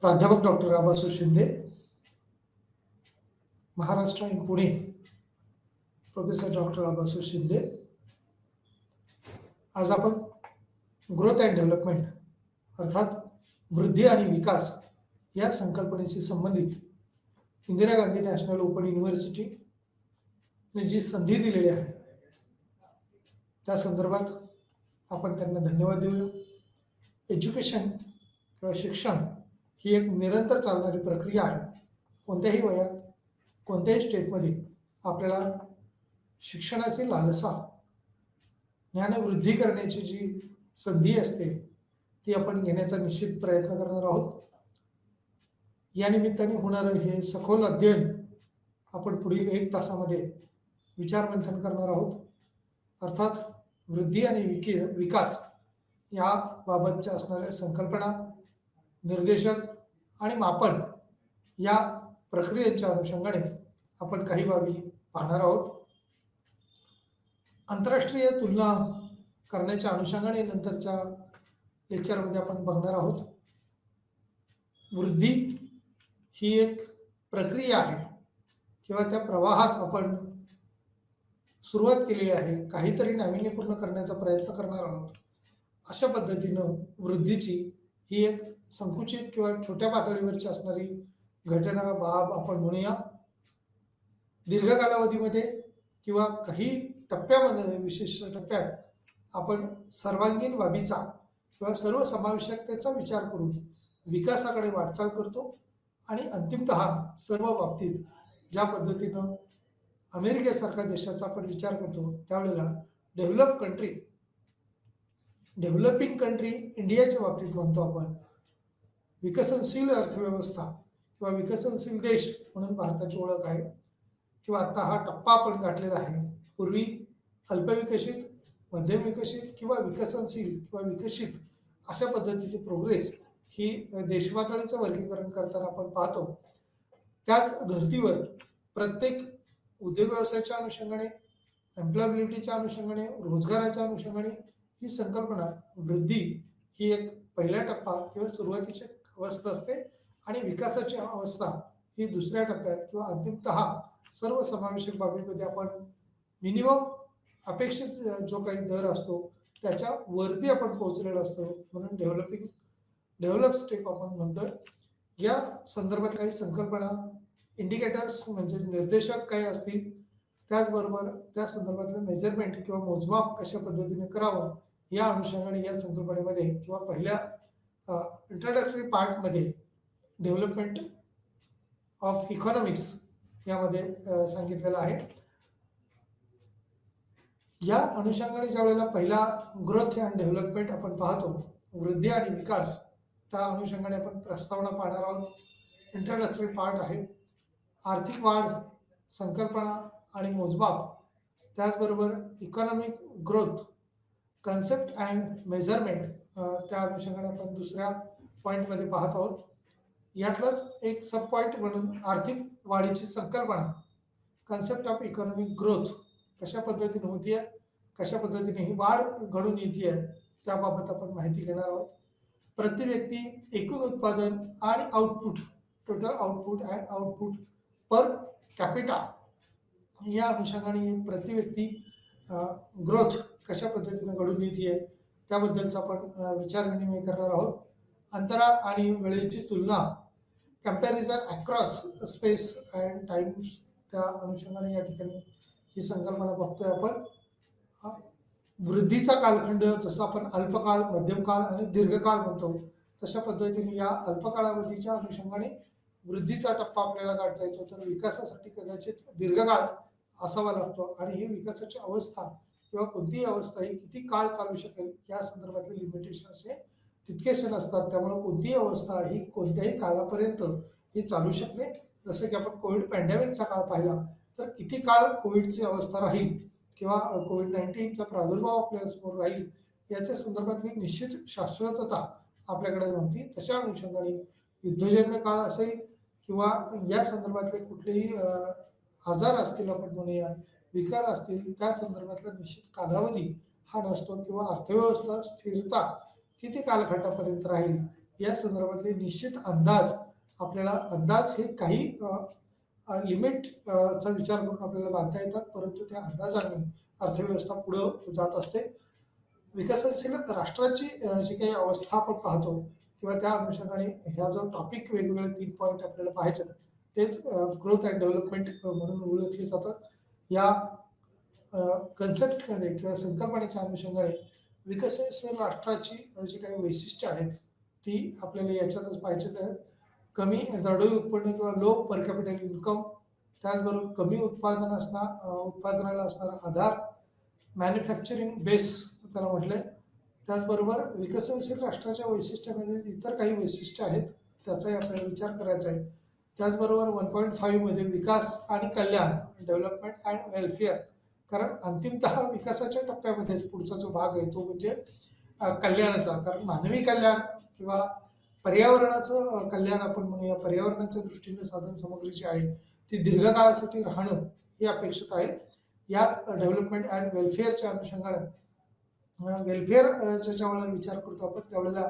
प्राध्यापक doctor Abasu Shinde, Maharashtra in Pune, professor doctor Abasu Shinde. आज आपण ग्रोथ अँड डेव्हलपमेंट अर्थात वृद्धी आणि विकास या संकल्पनेशी संबंधित इंदिरा गांधी नॅशनल ओपन युनिव्हर्सिटीने जी संधी दिलेली आहे त्या संदर्भात आपण त्यांना धन्यवाद देऊया. एज्युकेशन किंवा शिक्षण ही एक निरंतर चालणारी प्रक्रिया आहे. कोणत्याही वयात कोणत्याही स्टेटमध्ये आपल्याला शिक्षणाची लालसा, ज्ञानवृद्धी करण्याची जी संधी असते ती आपण घेण्याचा निश्चित प्रयत्न करणार आहोत. या निमित्ताने होणारं हे सखोल अध्ययन आपण पुढील 1 तासामध्ये विचारमंथन करणार आहोत. अर्थात वृद्धी आणि विकास या बाबतच्या असणाऱ्या संकल्पना, निर्देशक आणि मापन या प्रक्रियेच्या अनुषंगाने आपण काही बाबी पाहणार आहोत. आंतरराष्ट्रीय तुलना करण्याच्या अनुषंगाने नंतरच्या लेक्चरमध्ये आपण बघणार आहोत. वृद्धी ही एक प्रक्रिया आहे किंवा त्या प्रवाहात आपण सुरुवात केलेली आहे, काहीतरी नाविन्यपूर्ण करण्याचा प्रयत्न करणार आहोत. अशा पद्धतीनं वृद्धीची ही एक संकुचित किंवा छोट्या पातळीवरची असणारी घटना, बाब आपण म्हणूया. दीर्घ कालावधीमध्ये किंवा काही टप्प्यामध्ये, विशिष्ट टप्प्यात आपण सर्वांगीण बाबीचा किंवा सर्वसमावेशकतेचा विचार करून विकासाकडे वाटचाल करतो आणि अंतिमतः सर्व बाबतीत ज्या पद्धतीनं अमेरिकेसारख्या देशाचा आपण विचार करतो त्यावेळेला डेव्हलपिंग कंट्री इंडियाच्या बाबतीत म्हणतो आपण. विकसनशील अर्थव्यवस्था किंवा विकसनशील देश म्हणून भारताची ओळख आहे किंवा आता हा टप्पा आपण गाठलेला आहे. पूर्वी अल्पविकसित, मध्यम विकसित किंवा विकसनशील किंवा विकसित अशा पद्धतीची प्रोग्रेस ही देशपातळीचं वर्गीकरण करताना आपण पाहतो. त्याच धर्तीवर प्रत्येक उद्योग व्यवसायाच्या अनुषंगाने, एम्प्लॉयबिलिटीच्या अनुषंगाने, रोजगाराच्या अनुषंगाने ही संकल्पना वृद्धी ही एक पहिला टप्पा किंवा सुरुवातीची अवस्था असते आणि विकासाची अवस्था ही दुसऱ्या टप्प्यात किंवा अंतिमतः सर्वसमावेशक बाबीमध्ये आपण मिनिमम अपेक्षित जो काही दर असतो त्याच्या वरती आपण पोहोचलेलो असतो, म्हणून डेव्हलप स्टेप आपण म्हणतोय. या संदर्भात काही संकल्पना, इंडिकेटर्स म्हणजे निर्देशक काय असतील, त्याचबरोबर त्या संदर्भातलं मेजरमेंट किंवा मोजमाप कशा पद्धतीने करावं या अनुषंगाने या संकल्पनेमध्ये किंवा पहिल्या इंट्रोडक्टरी पार्टमध्ये डेव्हलपमेंट ऑफ इकॉनॉमिक्स यामध्ये सांगितलेलं आहे. या अनुषंगाने ज्या वेळेला पहिला ग्रोथ अँड डेव्हलपमेंट आपण पाहतो, वृद्धी आणि विकास, त्या अनुषंगाने आपण प्रस्तावना पाहणार आहोत. इंट्रोडक्टरी पार्ट आहे. आर्थिक वाढ, संकल्पना आणि मोजमाप, त्याचबरोबर economic growth, concept and measurement, त्या अनुषंगाने आपण दुसऱ्या पॉईंटमध्ये पाहत आहोत. यातलंच एक सब पॉईंट म्हणून आर्थिक वाढीची संकल्पना, कन्सेप्ट ऑफ इकॉनॉमिक ग्रोथ कशा पद्धतीने होतीये, कशा पद्धतीने ही वाढ घडून येते त्याबाबत आपण माहिती घेणार आहोत. प्रति व्यक्ती एकूण उत्पादन आणि output, total output and output per capita या अनुषंगाने प्रति व्यक्ती ग्रोथ कशा पद्धतीने घडून येते त्याबद्दलचा आपण विचार विनिमय करणार आहोत. अंतराळ आणि वेळेची तुलना, comparison across space and times, त्या अनुषंगाने या ठिकाणी ही संकल्पना बघतोय आपण. वृद्धीचा कालखंड जसा आपण अल्पकाळ, मध्यमकाळ आणि दीर्घकाळ म्हणतो तशा पद्धतीने या अल्पकाळावधीच्या अनुषंगाने वृद्धीचा टप्पा आपल्याला गाठता येतो, तर विकासासाठी कदाचित दीर्घकाळ असावा लागतो. आणि ही विकासाची अवस्था किंवा कोणतीही अवस्था ही किती काळ चालू शकेल या संदर्भातले लिमिटेशन्स हे तितकेसे नसतात. त्यामुळे कोणतीही अवस्था ही कोणत्याही काळापर्यंत ही चालू शकते. जसं की आपण कोविड पॅन्डेमिकचा काळ पाहिला तर किती काळ कोविडची अवस्था राहील किंवा कोविड-19चा प्रादुर्भाव आपल्या समोर राहील याच्या संदर्भातली निश्चित शाश्वतता आपल्याकडे नव्हती. तशा अनुषंगाने युद्धजन्य काळ असेल किंवा या संदर्भातले कुठलेही आजार असतील, आपण म्हणूया विकार असतील, त्या संदर्भातला निश्चित कालावधी हा नसतो किंवा अर्थव्यवस्था स्थिरता किती कालखंडापर्यंत राहील या संदर्भातले निश्चित अंदाज आपल्याला अंदाज हे काही लिमिट चा विचार करून आपल्याला बांधता येतात, परंतु त्या अंदाजाने अर्थव्यवस्था पुढे जात असते. विकसनशील राष्ट्राची जी काही अवस्था आपण पाहतो किंवा त्या अनुषंगाने ह्या जो टॉपिक वेगवेगळे 3 पॉईंट आपल्याला पाहायचे तेच ग्रोथ अँड डेव्हलपमेंट म्हणून ओळखले जातात. या कन्सेप्टमध्ये किंवा संकल्पनेच्या अनुषंगाने विकसनशील राष्ट्राची जी काही वैशिष्ट्ये आहेत ती आपल्याला याच्यातच पाहिजे आहेत. कमी दरडोई उत्पन्न किंवा लो पर कॅपिटल इन्कम, त्याचबरोबर कमी उत्पादनाला असणारा आधार, मॅन्युफॅक्चरिंग बेस त्याला म्हटलंय. त्याचबरोबर विकसनशील राष्ट्राच्या वैशिष्ट्यामध्ये इतर काही वैशिष्ट्ये आहेत त्याचाही आपल्याला विचार करायचा आहे. त्याचबरोबर 1.5 मध्ये विकास आणि कल्याण, डेव्हलपमेंट अँड वेलफेअर, कारण अंतिमतः विकासाच्या टप्प्यामध्येच पुढचा जो भाग आहे तो म्हणजे कल्याणाचा, कारण मानवी कल्याण किंवा पर्यावरणाचं कल्याण आपण म्हणूया, पर्यावरणाच्या दृष्टीने साधन सामग्री जी आहे ती दीर्घकाळासाठी राहणं हे अपेक्षित आहे. याच डेव्हलपमेंट अँड वेलफेअरच्या अनुषंगाने वेलफेअर ज्या वेळेला विचार करतो आपण त्यावेळेला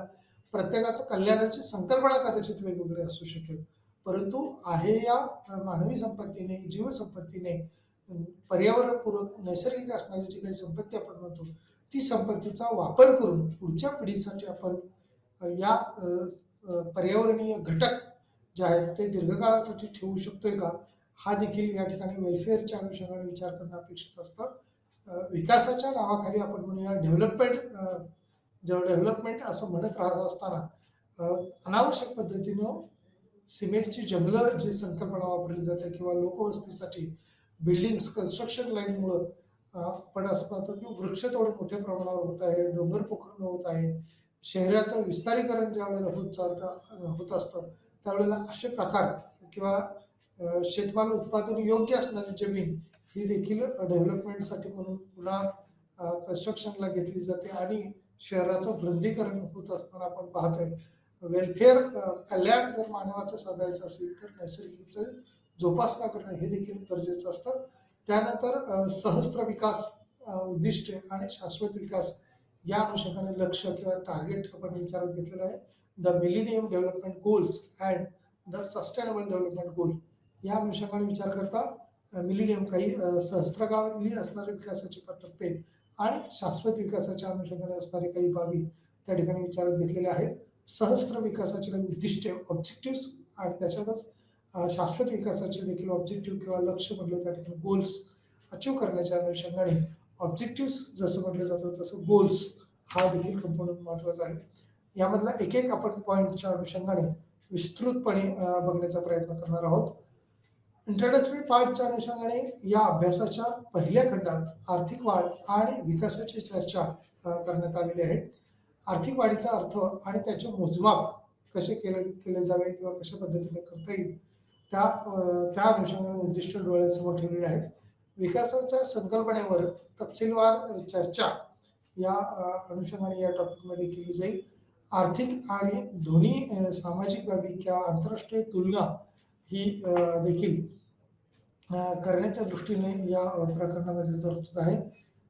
प्रत्येकाचं कल्याणाची संकल्पना कदाचित वेगवेगळी असू शकेल, परंतु आहे या मानवी संपत्तीने, जीवसंपत्तीने, पर्यावरणपूरक नैसर्गिक असणारी जी काही संपत्ती आपण म्हणतो ती संपत्तीचा वापर करून पुढच्या पिढीसाठी आपण या पर्यावरणीय घटक जे आहेत ते दीर्घकाळासाठी ठेवू शकतोय का, हा देखील या ठिकाणी वेलफेअरच्या अनुषंगाने विचार करणं अपेक्षित असतं. विकासाच्या नावाखाली आपण म्हणूया डेव्हलपमेंट, जेव्हा डेव्हलपमेंट असं म्हणत राहत असताना अनावश्यक पद्धतीनं सिमेंटची जंगलं जी संकल्पना वापरली जाते किंवा लोकवस्तीसाठी बिल्डिंग्स कन्स्ट्रक्शन लाईनमुळं आपण असं पाहतो की वृक्षतोड मोठ्या प्रमाणावर होत आहे, डोंगर पोखरणं होत आहे, शहराचं विस्तारीकरण ज्या वेळेला होत असतं त्यावेळेला असे प्रकार किंवा शेतमाल उत्पादन योग्य असणारी जमीन ही देखील डेव्हलपमेंटसाठी म्हणून पुन्हा कन्स्ट्रक्शनला घेतली जाते आणि शहराचं वृद्धीकरण होत असताना आपण पाहतोय. वेलफेअर कल्याण जर मानवाचं साधायचं असेल तर नैसर्गिकचं जोपासना करणं हे देखील गरजेचं असतं. त्यानंतर सहस्त्र विकास उद्दिष्टे आणि शाश्वत विकास या अनुषंगाने लक्ष किंवा टार्गेट आपण विचारात घेतलेलं आहे. The millennium development goals and the sustainable development goal या अनुषंगाने विचार करता मिलेनियम काही सहस्त्रकाळातली असणारे विकासाचे टप्पे आणि शाश्वत विकासाच्या अनुषंगाने असणारे काही बाबी त्या ठिकाणी विचारात घेतलेल्या आहेत. सहस्त्र विकासाचे काही उद्दिष्टे ऑब्जेक्टिव्ह आणि त्याच्यातच शाश्वत विकासाचे देखील ऑब्जेक्टिव्ह किंवा लक्ष म्हटलं त्या ठिकाणी गोल्स अचीव करण्याच्या अनुषंगाने ऑब्जेक्टिव्ह जसं म्हटलं जातं तसं गोल्स हा देखील कंपोनंट महत्त्वाचा आहे. यामधला एक एक आपण पॉईंटच्या अनुषंगाने विस्तृतपणे बघण्याचा प्रयत्न करणार आहोत. इंट्रोडक्टरी पार्टच्या अनुषंगाने या अभ्यासाच्या पहिल्या खंडात आर्थिक वाढ आणि विकासाची चर्चा करण्यात आलेली आहे. आर्थिक वाढीचा अर्थ आणि त्याचे मोजमाप कसे केले जावे किंवा कशा पद्धतीने करता येईल त्या अनुषंगाने उद्दिष्ट डोळ्यासमोर ठेवलेले आहेत. विकासाच्या संकल्पनेवर तपशीलवार चर्चा या अनुषंगाने या टॉपिकमध्ये केली जाईल. आर्थिक आणि दोन्ही सामाजिक बाबी किंवा आंतरराष्ट्रीय तुलना ही देखील करण्याच्या दृष्टीने या प्रकरणामध्ये तरतूद आहे.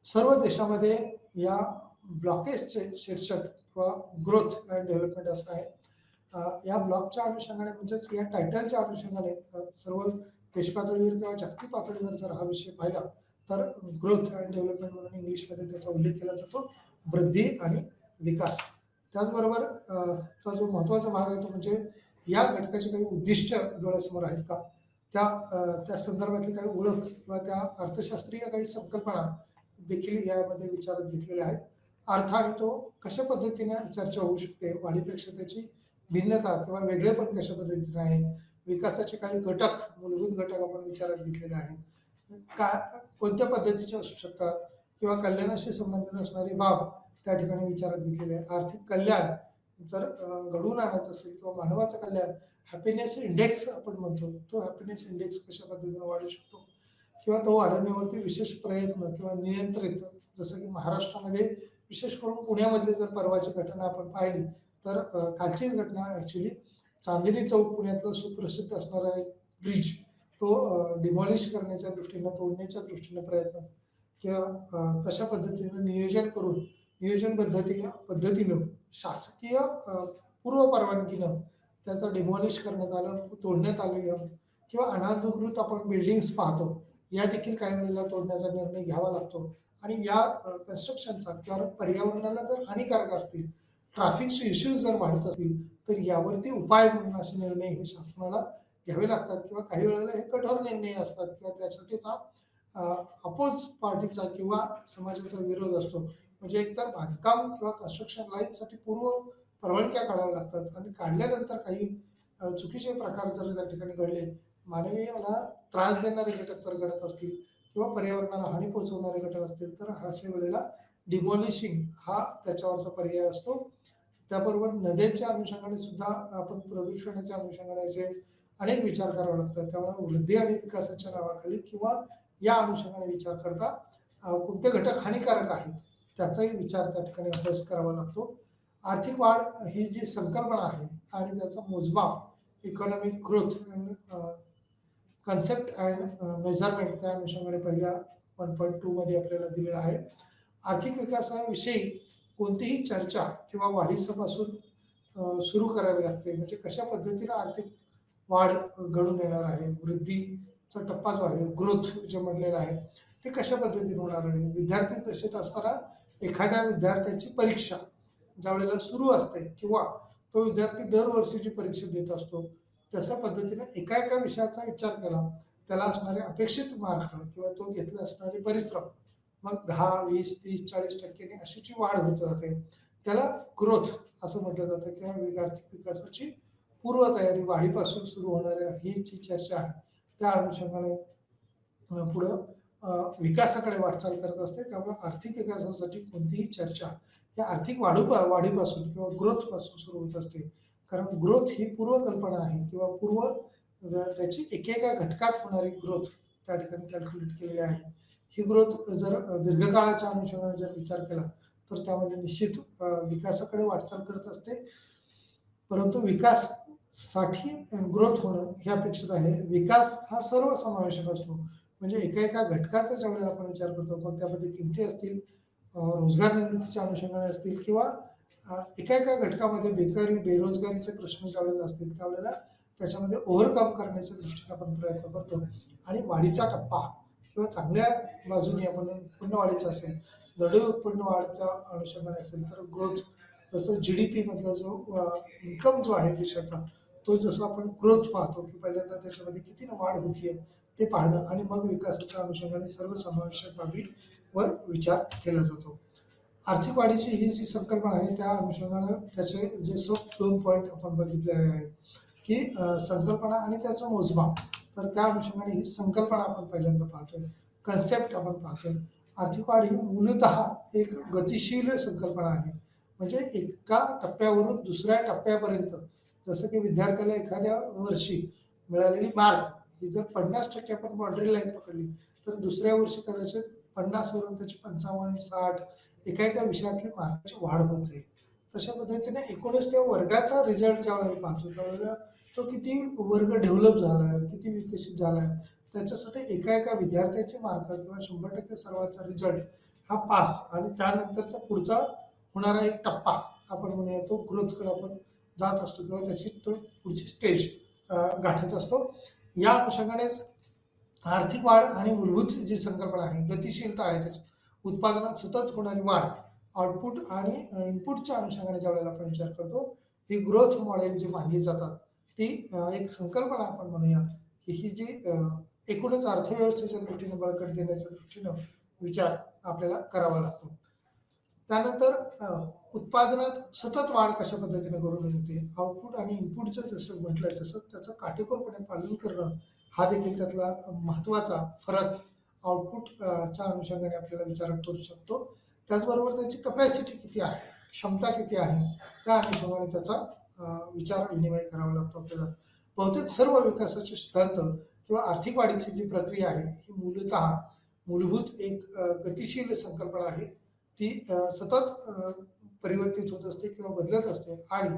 सर्व देशामध्ये या ब्लॉकेजचे शीर्षक किंवा ग्रोथ अँड डेव्हलपमेंट असं आहे. या ब्लॉकच्या अनुषंगाने म्हणजेच या टायटलच्या अनुषंगाने सर्व देश पातळीवर किंवा जागतिक पातळीवर जर हा विषय पाहिला तर ग्रोथ अँड डेव्हलपमेंट म्हणून इंग्लिशमध्ये त्याचा उल्लेख केला जातो, वृद्धी आणि विकास. त्याचबरोबर चा जो महत्त्वाचा भाग आहे तो म्हणजे या घटकाचे काही उद्दिष्ट डोळ्यासमोर आहेत का, त्या संदर्भातली काही ओळख किंवा त्या अर्थशास्त्रीय काही संकल्पना देखील यामध्ये विचारात घेतलेल्या आहेत. अर्थ आणि तो कशा पद्धतीने चर्चा होऊ शकते, वाढीपेक्षा त्याची भिन्नता किंवा वेगळेपण कशा पद्धतीने आहे, विकासाचे काही घटक, मूलभूत घटक आपण विचारात घेतलेले आहेत, कोणत्या पद्धतीचे असू शकतात किंवा कल्याणाशी संबंधित असणारी बाब त्या ठिकाणी विचारात घेतलेली आहे. आर्थिक कल्याण जर घडवून आणायचं असेल किंवा मानवाचं कल्याण, हॅपीनेस इंडेक्स आपण म्हणतो, तो हॅपीनेस इंडेक्स कशा पद्धतीने वाढू शकतो किंवा तो वाढवण्यावरती विशेष प्रयत्न किंवा नियंत्रित, जसं की महाराष्ट्रामध्ये विशेष करून पुण्यामधली जर परवाची घटना आपण पाहिली तर कालचीच घटना ॲक्च्युली चांदणी चौक पुण्यातलं सुप्रसिद्ध असणारा एक ब्रिज तो डिमॉलिश करण्याच्या दृष्टीनं, तोडण्याच्या दृष्टीनं प्रयत्न किंवा कशा पद्धतीनं नियोजन करून पद्धतीनं शासकीय पूर्व परवानगीनं त्याचं डिमॉलिश करण्यात आलं, तोडण्यात आलं किंवा अनधिकृत आपण बिल्डिंग्स पाहतो, या देखील काही वेळेला तोडण्याचा निर्णय घ्यावा लागतो. आणि या कन्स्ट्रक्शनचा किंवा पर्यावरणाला जर हानिकारक असतील, ट्रॅफिकचे इश्यूज जर वाढत असतील, तर यावरती उपाय म्हणून असे निर्णय हे शासनाला घ्यावे लागतात किंवा काही वेळेला हे कठोर निर्णय असतात किंवा त्यासाठीचा अपोज पार्टीचा किंवा समाजाचा विरोध असतो. म्हणजे एकतर बांधकाम किंवा कन्स्ट्रक्शन लाईनसाठी पूर्व परवानग्या काढाव्या लागतात आणि काढल्यानंतर काही चुकीचे प्रकार जर त्या ठिकाणी घडले, मानवीयाला त्रास देणारे घटक जर घडत असतील किंवा पर्यावरणाला हानी पोहोचवणारे घटक असतील, तर अशा वेळेला डिमॉलिशिंग हा त्याच्यावरचा पर्याय असतो. त्याबरोबर नद्यांच्या अनुषंगाने सुद्धा आपण प्रदूषणाच्या अनुषंगाने असे अनेक विचार करावे लागतात. त्यामुळे वृद्धी आणि विकासाच्या नावाखाली किंवा या अनुषंगाने विचार करता कोणते घटक हानिकारक आहेत त्याचाही विचार त्या ठिकाणी अभ्यास करावा लागतो. आर्थिक वाढ ही जी संकल्पना आहे आणि त्याचा मोजमाप economic growth and concept and measurement त्या अनुषंगाने पहिल्या 1.2 मध्ये आपल्याला दिलेला आहे. आर्थिक विकासाविषयी कोणतीही चर्चा किंवा वाढीपासून सुरू करावी लागते. म्हणजे कशा पद्धतीने आर्थिक वाढ घडून येणार आहे, वृद्धीचा टप्पा जो आहे, ग्रोथ जे म्हटलेलं आहे, ते कशा पद्धतीने होणार आहे. विद्यार्थी दशेत असताना एखाद्या विद्यार्थ्याची परीक्षा ज्या वेळेला सुरू असते किंवा तो विद्यार्थी दरवर्षी जी परीक्षा देत असतो, तशा पद्धतीने एका एका विषयाचा विचार केला, त्याला असणारे अपेक्षित मार्क किंवा तो घेतला असणारे परिश्रम मग 10, 20, 30, 40% अशी जी वाढ होत जाते, त्याला ग्रोथ असं म्हटलं जातं किंवा आर्थिक विकासाची पूर्वतयारी वाढीपासून सुरू होणाऱ्या ही जी चर्चा आहे, त्या अनुषंगाने पुढं विकासाकडे वाटचाल करत असते. त्यामुळे आर्थिक विकासासाठी कोणतीही चर्चा या आर्थिक वाढीपासून किंवा ग्रोथपासून सुरू होत असते. कारण ग्रोथ ही पूर्वकल्पना आहे किंवा त्याची एकेका घटकात होणारी ग्रोथ त्या ठिकाणी कॅल्क्युलेट केलेली आहे. ही ग्रोथ जर दीर्घकाळाच्या अनुषंगाने जर विचार केला, तर त्यामध्ये निश्चित विकासाकडे वाटचाल करत असते. परंतु विकास साठी ग्रोथ होणं हे अपेक्षित आहे. विकास हा सर्वसमावेशक असतो. म्हणजे एका घटकाचा ज्यावेळेला आपण विचार करतो, मग त्यामध्ये किमती असतील, रोजगार निर्मितीच्या अनुषंगाने असतील किंवा एका घटकामध्ये बेरोजगारीचे प्रश्न ज्यावेळेला असतील, त्यावेळेला त्याच्यामध्ये ओव्हरकम करण्याच्या दृष्टीने आपण प्रयत्न करतो. आणि वाढीचा टप्पा किंवा चांगल्या बाजूने आपण उत्पन्न वाढीचा असेल, दरडोई उत्पन्न वाढीच्या अनुषंगाने असेल, तर ग्रोथ जसं GDP मधला जो इन्कम जो आहे देशाचा, तो जसं आपण ग्रोथ पाहतो की पहिल्यांदा त्याच्यामध्ये किती वाढ होतीये ते पाहणं आणि मग विकासाच्या अनुषंगाने सर्वसमावेशक बाबीवर विचार केला जातो. आर्थिक वाढीची ही जी संकल्पना आहे त्या अनुषंगाने त्याचे जे सब 2 पॉईंट आपण बघितलेले आहेत की संकल्पना आणि त्याचं मोजमाप. तर त्या अनुषंगाने ही संकल्पना आपण पहिल्यांदा पाहतोय, कन्सेप्ट आपण पाहतोय. आर्थिक वाढ ही मूलतः एक गतिशील संकल्पना आहे. म्हणजे एका टप्प्यावरून दुसऱ्या टप्प्यापर्यंत, जसं की विद्यार्थ्याला एखाद्या वर्षी मिळालेली मार्क ही जर 50% आपण बाउंड्री लाईन पकडली, तर दुसऱ्या वर्षी कदाचित 50 वरून त्याची 55, 60 एका विषयातली मार्काची वाढ होत जाईल. तशा पद्धतीने एकूणच त्या वर्गाचा रिझल्ट ज्या वेळेला पाहतो, त्यावेळेला तो किती वर्ग डेव्हलप झालाय, किती विकसित झालाय, त्याच्यासाठी एका विद्यार्थ्याचे मार्क किंवा 100% सर्वांचा रिझल्ट हा पास आणि त्यानंतरचा पुढचा होणारा एक टप्पा आपण म्हणूया तो ग्रोथकडे आपण जात असतो किंवा त्याची तो पुढची स्टेज गाठत असतो. या अनुषंगानेच आर्थिक वाढ आणि मूलभूत जी संकल्पना आहे, गतिशीलता आहे, त्याच्यात उत्पादनात सतत होणारी वाढ, आउटपुट आणि इनपुटच्या अनुषंगाने ज्या वेळेला आपण विचार करतो, ही ग्रोथ मॉडेल जी मांडली जातात ती एक संकल्पना आपण म्हणूया की ही जी एकूणच अर्थव्यवस्थेच्या दृष्टीने बळकट देण्याच्या दृष्टीनं विचार आपल्याला करावा लागतो. त्यानंतर उत्पादनात सतत वाढ कशा पद्धतीने करून येते, आउटपुट आणि इनपुटचं जसं म्हटलंय तसं त्याचं काटेकोरपणे पालन करणं हा देखील त्यातला महत्त्वाचा फरक आउटपुटच्या अनुषंगाने आपल्याला विचार करू शकतो. त्याचबरोबर त्याची कपॅसिटी किती आहे, क्षमता किती आहे, त्या अनुषंगाने त्याचा विचार विनिमय करावा लागतो आपल्याला. बहुतेक सर्व विकासाचे सिद्धांत किंवा आर्थिक वाढीची जी प्रक्रिया आहे ही मूलतः मूलभूत एक गतिशील संकल्पना आहे. ती सतत परिवर्तित होत असते किंवा बदलत असते आणि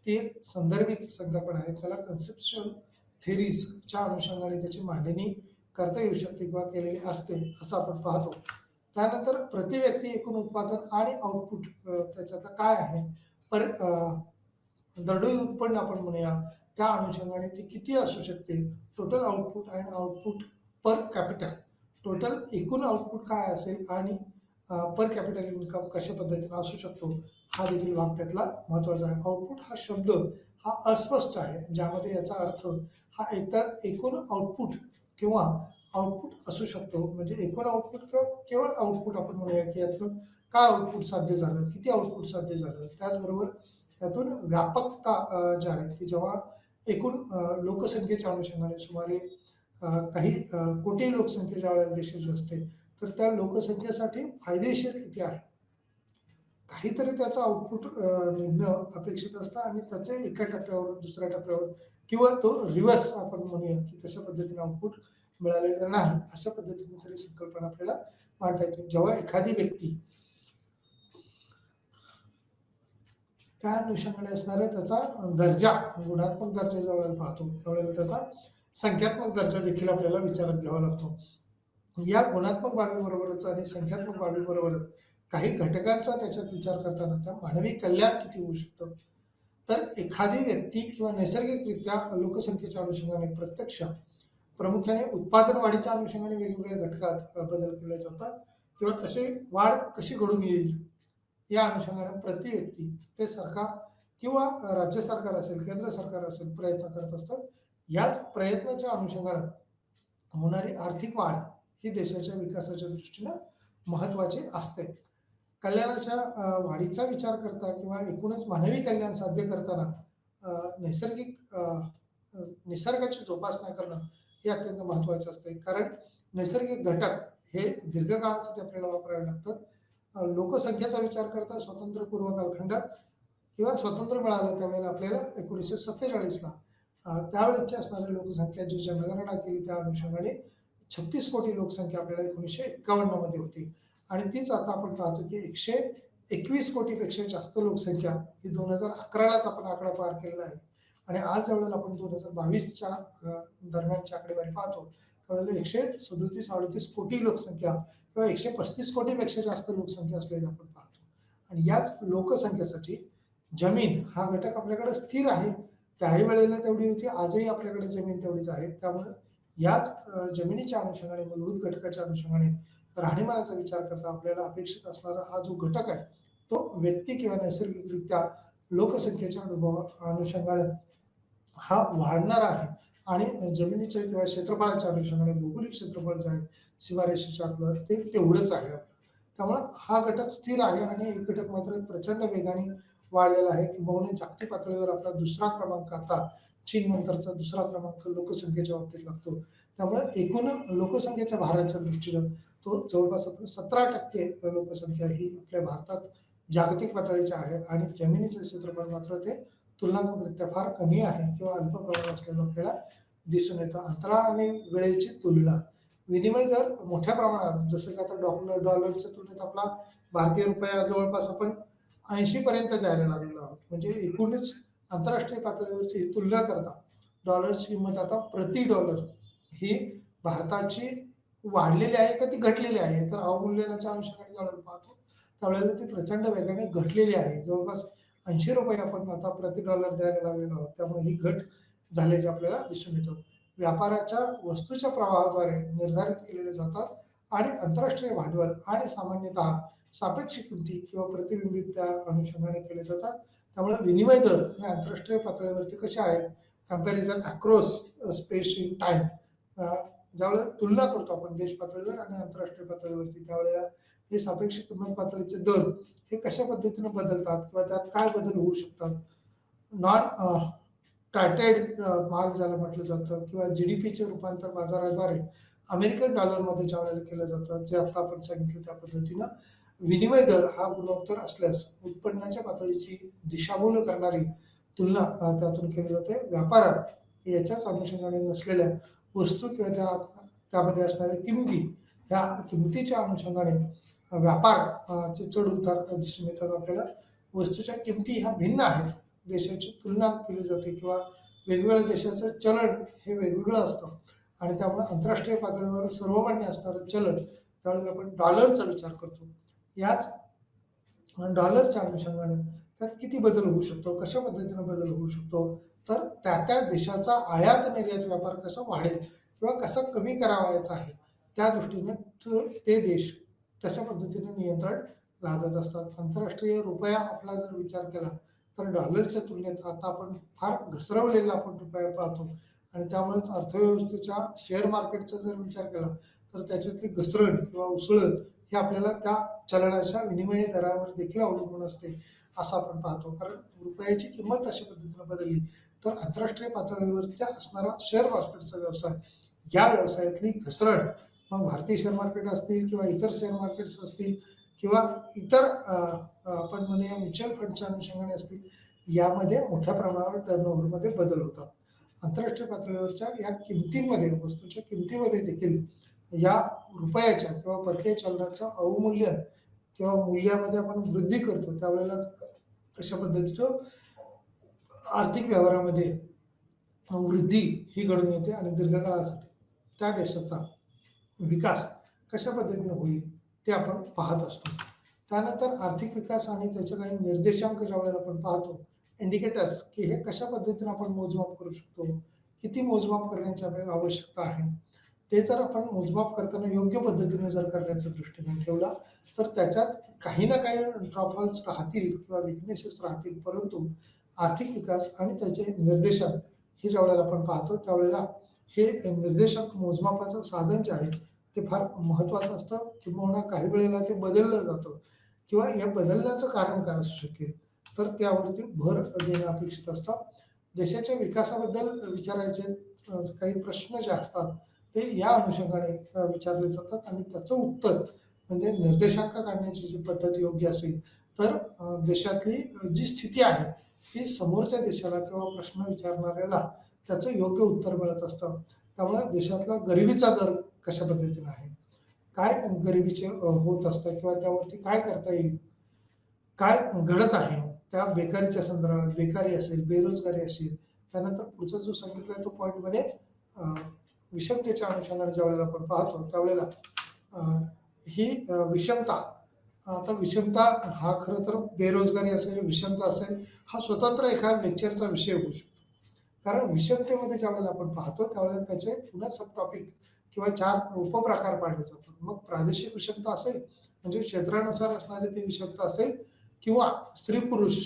ती एक संदर्भित संकल्पना आहे. त्याला कन्सेप्च्युअल थेरीजच्या अनुषंगाने त्याची मांडणी करता येऊ शकते किंवा केलेली असते असं आपण पाहतो. त्यानंतर प्रति व्यक्ती एकूण उत्पादन आणि आउटपुट त्याच्यातलं काय आहे, दरडोई उत्पन्न आपण म्हणूया, त्या अनुषंगाने ती किती असू शकते, टोटल आउटपुट आणि आउटपुट पर कॅपिटल, टोटल एकूण आउटपुट काय असेल आणि पर कॅपिटल इन्कम कशा पद्धतीने असू शकतो, हा देखील भाग त्यातला महत्त्वाचा आहे. आउटपुट हा शब्द हा अस्पष्ट आहे, ज्यामध्ये याचा अर्थ हा एकतर एकूण आउटपुट किंवा आउटपुट असू शकतो, म्हणजे एकूण आउटपुट किंवा केवळ आउटपुट आपण म्हणूया की यातून काय आउटपुट साध्य झालं, किती आउटपुट साध्य झालं. त्याचबरोबर त्यातून व्यापकता जी आहे ती जेव्हा एकूण लोकसंख्येच्या अनुषंगाने सुमारे काही कोटी लोकसंख्या ज्या वेळेला देशाची असते, तर त्या लोकसंख्येसाठी फायदेशीर किती आहे, काहीतरी त्याचं आउटपुट निघणं अपेक्षित असतं आणि त्याचे एका टप्प्यावर दुसऱ्या टप्प्यावर किंवा तो रिव्हर्स आपण म्हणूया की तशा पद्धतीने आउटपुट मिळालेलं नाही, अशा पद्धतीने तरी संकल्पना आपल्याला मांडता येते. जेव्हा एखादी व्यक्ती त्या अनुषंगाने असणारा त्याचा दर्जा, गुणात्मक दर्जा ज्यावेळेला पाहतो त्यावेळेला त्याचा संख्यात्मक दर्जा देखील आपल्याला विचारात घ्यावा लागतो. या गुणात्मक बाबीबरोबरच आणि संख्यात्मक बाबीबरोबरच काही घटकांचा त्याच्यात विचार करताना त्या मानवी कल्याण किती होऊ शकतं, तर एखादी व्यक्ती किंवा नैसर्गिकरित्या लोकसंख्येच्या अनुषंगाने प्रत्यक्ष प्रामुख्याने उत्पादन वाढीच्या अनुषंगाने वेगवेगळ्या घटकात बदल केले जातात किंवा तसे वाढ कशी घडून येईल या अनुषंगाने प्रति व्यक्ती ते सरकार किंवा राज्य सरकार असेल, केंद्र सरकार असेल, प्रयत्न करत असतं. याच प्रयत्नाच्या अनुषंगाने होणारी आर्थिक वाढ ही देशाच्या विकासाच्या दृष्टीनं महत्त्वाची असते. कल्याणाच्या वाढीचा विचार करता किंवा एकूणच मानवी कल्याण साध्य करताना नैसर्गिक निसर्गाची जोपासना करणं हे अत्यंत महत्त्वाचे असते, कारण नैसर्गिक घटक हे दीर्घकाळासाठी आपल्याला वापरावे लागतात. लोकसंख्येचा विचार करता स्वातंत्र्यपूर्व कालखंडात किंवा स्वातंत्र्य मिळालं त्यावेळेला आपल्याला 1947ला त्यावेळेची असणारी लोकसंख्या जी जनगणना केली त्या अनुषंगाने 36 कोटी लोकसंख्या आपल्याला 1951 मध्ये होती आणि तीच आता आपण पाहतो की 121 कोटीपेक्षा जास्त लोकसंख्या ही 2011लाच आपण आकडा पार केलेला आहे. आणि आज ज्यावेळेला आपण 2022च्या दरम्यानची आकडेवारी पाहतो त्यावेळेला 137-38 कोटी लोकसंख्या किंवा 135 कोटीपेक्षा जास्त लोकसंख्या असलेली आपण पाहतो. आणि याच लोकसंख्येसाठी जमीन हा घटक आपल्याकडे स्थिर आहे, त्याही वेळेला तेवढी होती, आजही आपल्याकडे जमीन तेवढीच आहे. त्यामुळे याच जमिनीच्या अनुषंगाने, मूलभूत घटकाच्या अनुषंगाने राहणीमानाचा विचार करता आपल्याला अपेक्षित असणारा हा जो घटक आहे तो व्यक्ती किंवा नैसर्गिकरित्या लोकसंख्येच्या अनुषंगाने हा वाढणारा आहे आणि जमिनीच्या किंवा क्षेत्रफळाच्या अनुषंगाने भौगोलिक क्षेत्रफळ जे आहे सीमारेषेच्या आतलं ते तेवढंच आहे आपलं. त्यामुळे हा घटक स्थिर आहे आणि एक घटक मात्र प्रचंड वेगाने वाढलेला आहे, किंबहुना जागतिक पातळीवर आपला दुसरा क्रमांक आता चीन नंतरचा दुसरा क्रमांक लोकसंख्येच्या बाबतीत लागतो. त्यामुळे एकूण लोकसंख्येच्या भाराच्या दृष्टीनं तो जवळपास 17% लोकसंख्या ही आपल्या भारतात जागतिक पातळीची आहे आणि जमिनीचं क्षेत्रफळ मात्र ते तुलनात्मकरित्या फार कमी आहे किंवा अल्प प्रमाणात असलेलं आपल्याला दिसून येतं. अंतराळ आणि वेळेची तुलना, विनिमय दर मोठ्या प्रमाणात जसं की आता डॉलरच्या तुलनेत आपला भारतीय रुपया जवळपास आपण 80 पर्यंत द्यायला लागलेलो आहोत. म्हणजे एकूणच आंतरराष्ट्रीय पातळीवरची ही तुलना करता डॉलरची किंमत आता प्रति डॉलर ही भारताची वाढलेली आहे का ती घटलेली आहे, तर अवमूल्यनाच्या अनुषंगाने ज्यावेळेला पाहतो त्यावेळेला ती प्रचंड वेगाने घटलेली आहे. जवळपास 80 रुपये आपण आता प्रति डॉलर द्यायला लागलेलो आहोत. त्यामुळे ही घट झाल्याचे आपल्याला दिसून येतं. व्यापाराच्या वस्तूच्या प्रवाहाद्वारे निर्धारित केलेले जातात आणि आंतरराष्ट्रीय भांडवल आणि सामान्यतः सापेक्ष किमती किंवा प्रतिबिंबित त्या अनुषंगाने केले जातात. त्यामुळे विनिमय दर हे आंतरराष्ट्रीय पातळीवरती कसे आहेत, comparison across space in time, ज्यावेळेला तुलना करतो आपण देश पातळीवर आणि आंतरराष्ट्रीय पातळीवरती त्यावेळेला हे सापेक्ष किंमत पातळीचे दर हे कशा पद्धतीने बदलतात किंवा त्यात काय बदल होऊ शकतात. नॉन टार्टेड माल ज्याला म्हटलं जातं किंवा जीडीपीचे रूपांतर बाजाराद्वारे अमेरिकन डॉलरमध्ये ज्या वेळेला केलं जातं, जे आता आपण सांगितलं त्या पद्धतीनं विनिमय दर हा गुणोत्तर असल्यास उत्पन्नाच्या पातळीची दिशाभूल करणारी तुलना त्यातून केली जाते. व्यापारात याच्याच अनुषंगाने नसलेल्या वस्तू किंवा त्यामध्ये असणाऱ्या किमती, ह्या किमतीच्या अनुषंगाने व्यापारचे चढ उतार दिसून येतात आपल्याला. वस्तूच्या किमती ह्या भिन्न आहेत, देशाची तुलना केली जाते किंवा वेगवेगळ्या देशाचं चलन हे वेगवेगळं असतं आणि त्यामुळे आंतरराष्ट्रीय पातळीवर सर्वमान्य असणारं चलन त्यावेळेला आपण डॉलरचा विचार करतो. याच डॉलरच्या अनुषंगाने त्यात किती बदल होऊ शकतो, कशा पद्धतीने बदल होऊ शकतो, तर त्या देशाचा आयात निर्यात व्यापार कसा वाढेल किंवा कसा कमी करावायचा आहे, त्या दृष्टीने ते देश तशा पद्धतीने नियंत्रण लादत असतात. आंतरराष्ट्रीय रुपया आपला जर विचार केला तर डॉलरच्या तुलनेत आता आपण फार घसरवलेला आपण रुपया पाहतो आणि त्यामुळेच अर्थव्यवस्थेच्या शेअर मार्केटचा जर विचार केला तर त्याच्यातली घसरण किंवा उसळण हे आपल्याला त्या चलनाच्या विनिमय दरावर देखील अवलंबून असते असं आपण पाहतो. कारण रुपयाची किंमत अशा पद्धतीने बदलली तर आंतरराष्ट्रीय पातळीवरच्या असणारा शेअर मार्केटचा व्यवसाय, या व्यवसायातली घसरण, मग भारतीय शेअर मार्केट असतील किंवा इतर शेअर मार्केट्स असतील किंवा इतर आपण म्हणूया म्युच्युअल फंडच्या अनुषंगाने असतील, यामध्ये मोठ्या प्रमाणावर टर्नओव्हरमध्ये बदल होतात. आंतरराष्ट्रीय पातळीवरच्या या किमतींमध्ये, वस्तूच्या किमतीमध्ये देखील या रुपयाच्या किंवा परकीय चलनाचं अवमूल्यन किंवा मूल्यामध्ये आपण वृद्धी करतो त्यावेळेला तशा पद्धतीचं आर्थिक व्यवहारामध्ये वृद्धी ही घडून येते आणि दीर्घकाळासाठी त्या देशाचा विकास कशा पद्धतीने होईल ते आपण पाहत असतो. त्यानंतर आर्थिक विकास आणि त्याचे काही निर्देशांक ज्या वेळेला आपण पाहतो, इंडिकेटर्स, की हे कशा पद्धतीने आपण मोजमाप करू शकतो, किती मोजमाप करण्याची आपल्याला आवश्यकता आहे, ते जर आपण मोजमाप करताना योग्य पद्धतीने जर करण्याचा दृष्टिकोन ठेवला तर त्याच्यात काही ना काही ड्रॉपफॉल्स राहतील किंवा विकनेसेस राहतील, परंतु आर्थिक विकास आणि त्याचे निर्देशांक हे ज्या वेळेला आपण पाहतो त्यावेळेला हे निर्देशांक मोजमापाचं साधन जे आहे ते फार महत्त्वाचं असतं, किंवा काही वेळेला ते बदललं जातं किंवा या बदलण्याचं कारण काय असू शकेल तर त्यावरती भर देणं अपेक्षित असतं. देशाच्या विकासाबद्दल विचारायचे काही प्रश्न जे असतात ते या अनुषंगाने विचारले जातात आणि त्याचं उत्तर म्हणजे निर्देशांक काढण्याची जी पद्धत योग्य असेल तर देशातली जी स्थिती आहे ती समोरच्या देशाला किंवा प्रश्न विचारणाऱ्याला त्याचं योग्य उत्तर मिळत असतं. त्यामुळे देशातला गरिबीचा दर कशा पद्धतीने आहे, काय गरिबीचे होत असतं किंवा त्यावरती काय करता येईल, काय घडत आहे, त्या बेकारीच्या संदर्भात, बेकारी असेल, बेरोजगारी असेल, त्यानंतर पुढचा जो सांगितलाय तो पॉईंटमध्ये विषमतेच्या अनुषंगाने ज्या वेळेला आपण पाहतो त्यावेळेला ही विषमता, आता विषमता हा खरं तर बेरोजगारी असेल, विषमता असेल, हा स्वतंत्र एका लेक्चरचा विषय होऊ शकतो. कारण विषमतेमध्ये ज्या वेळेला आपण पाहतो त्यावेळेला त्याचे पुन्हा सब टॉपिक किंवा 4 उपप्रकार पाडले जातात. मग प्रादेशिक विषमता असेल म्हणजे क्षेत्रानुसार असणारी ती विषमता असेल किंवा स्त्री पुरुष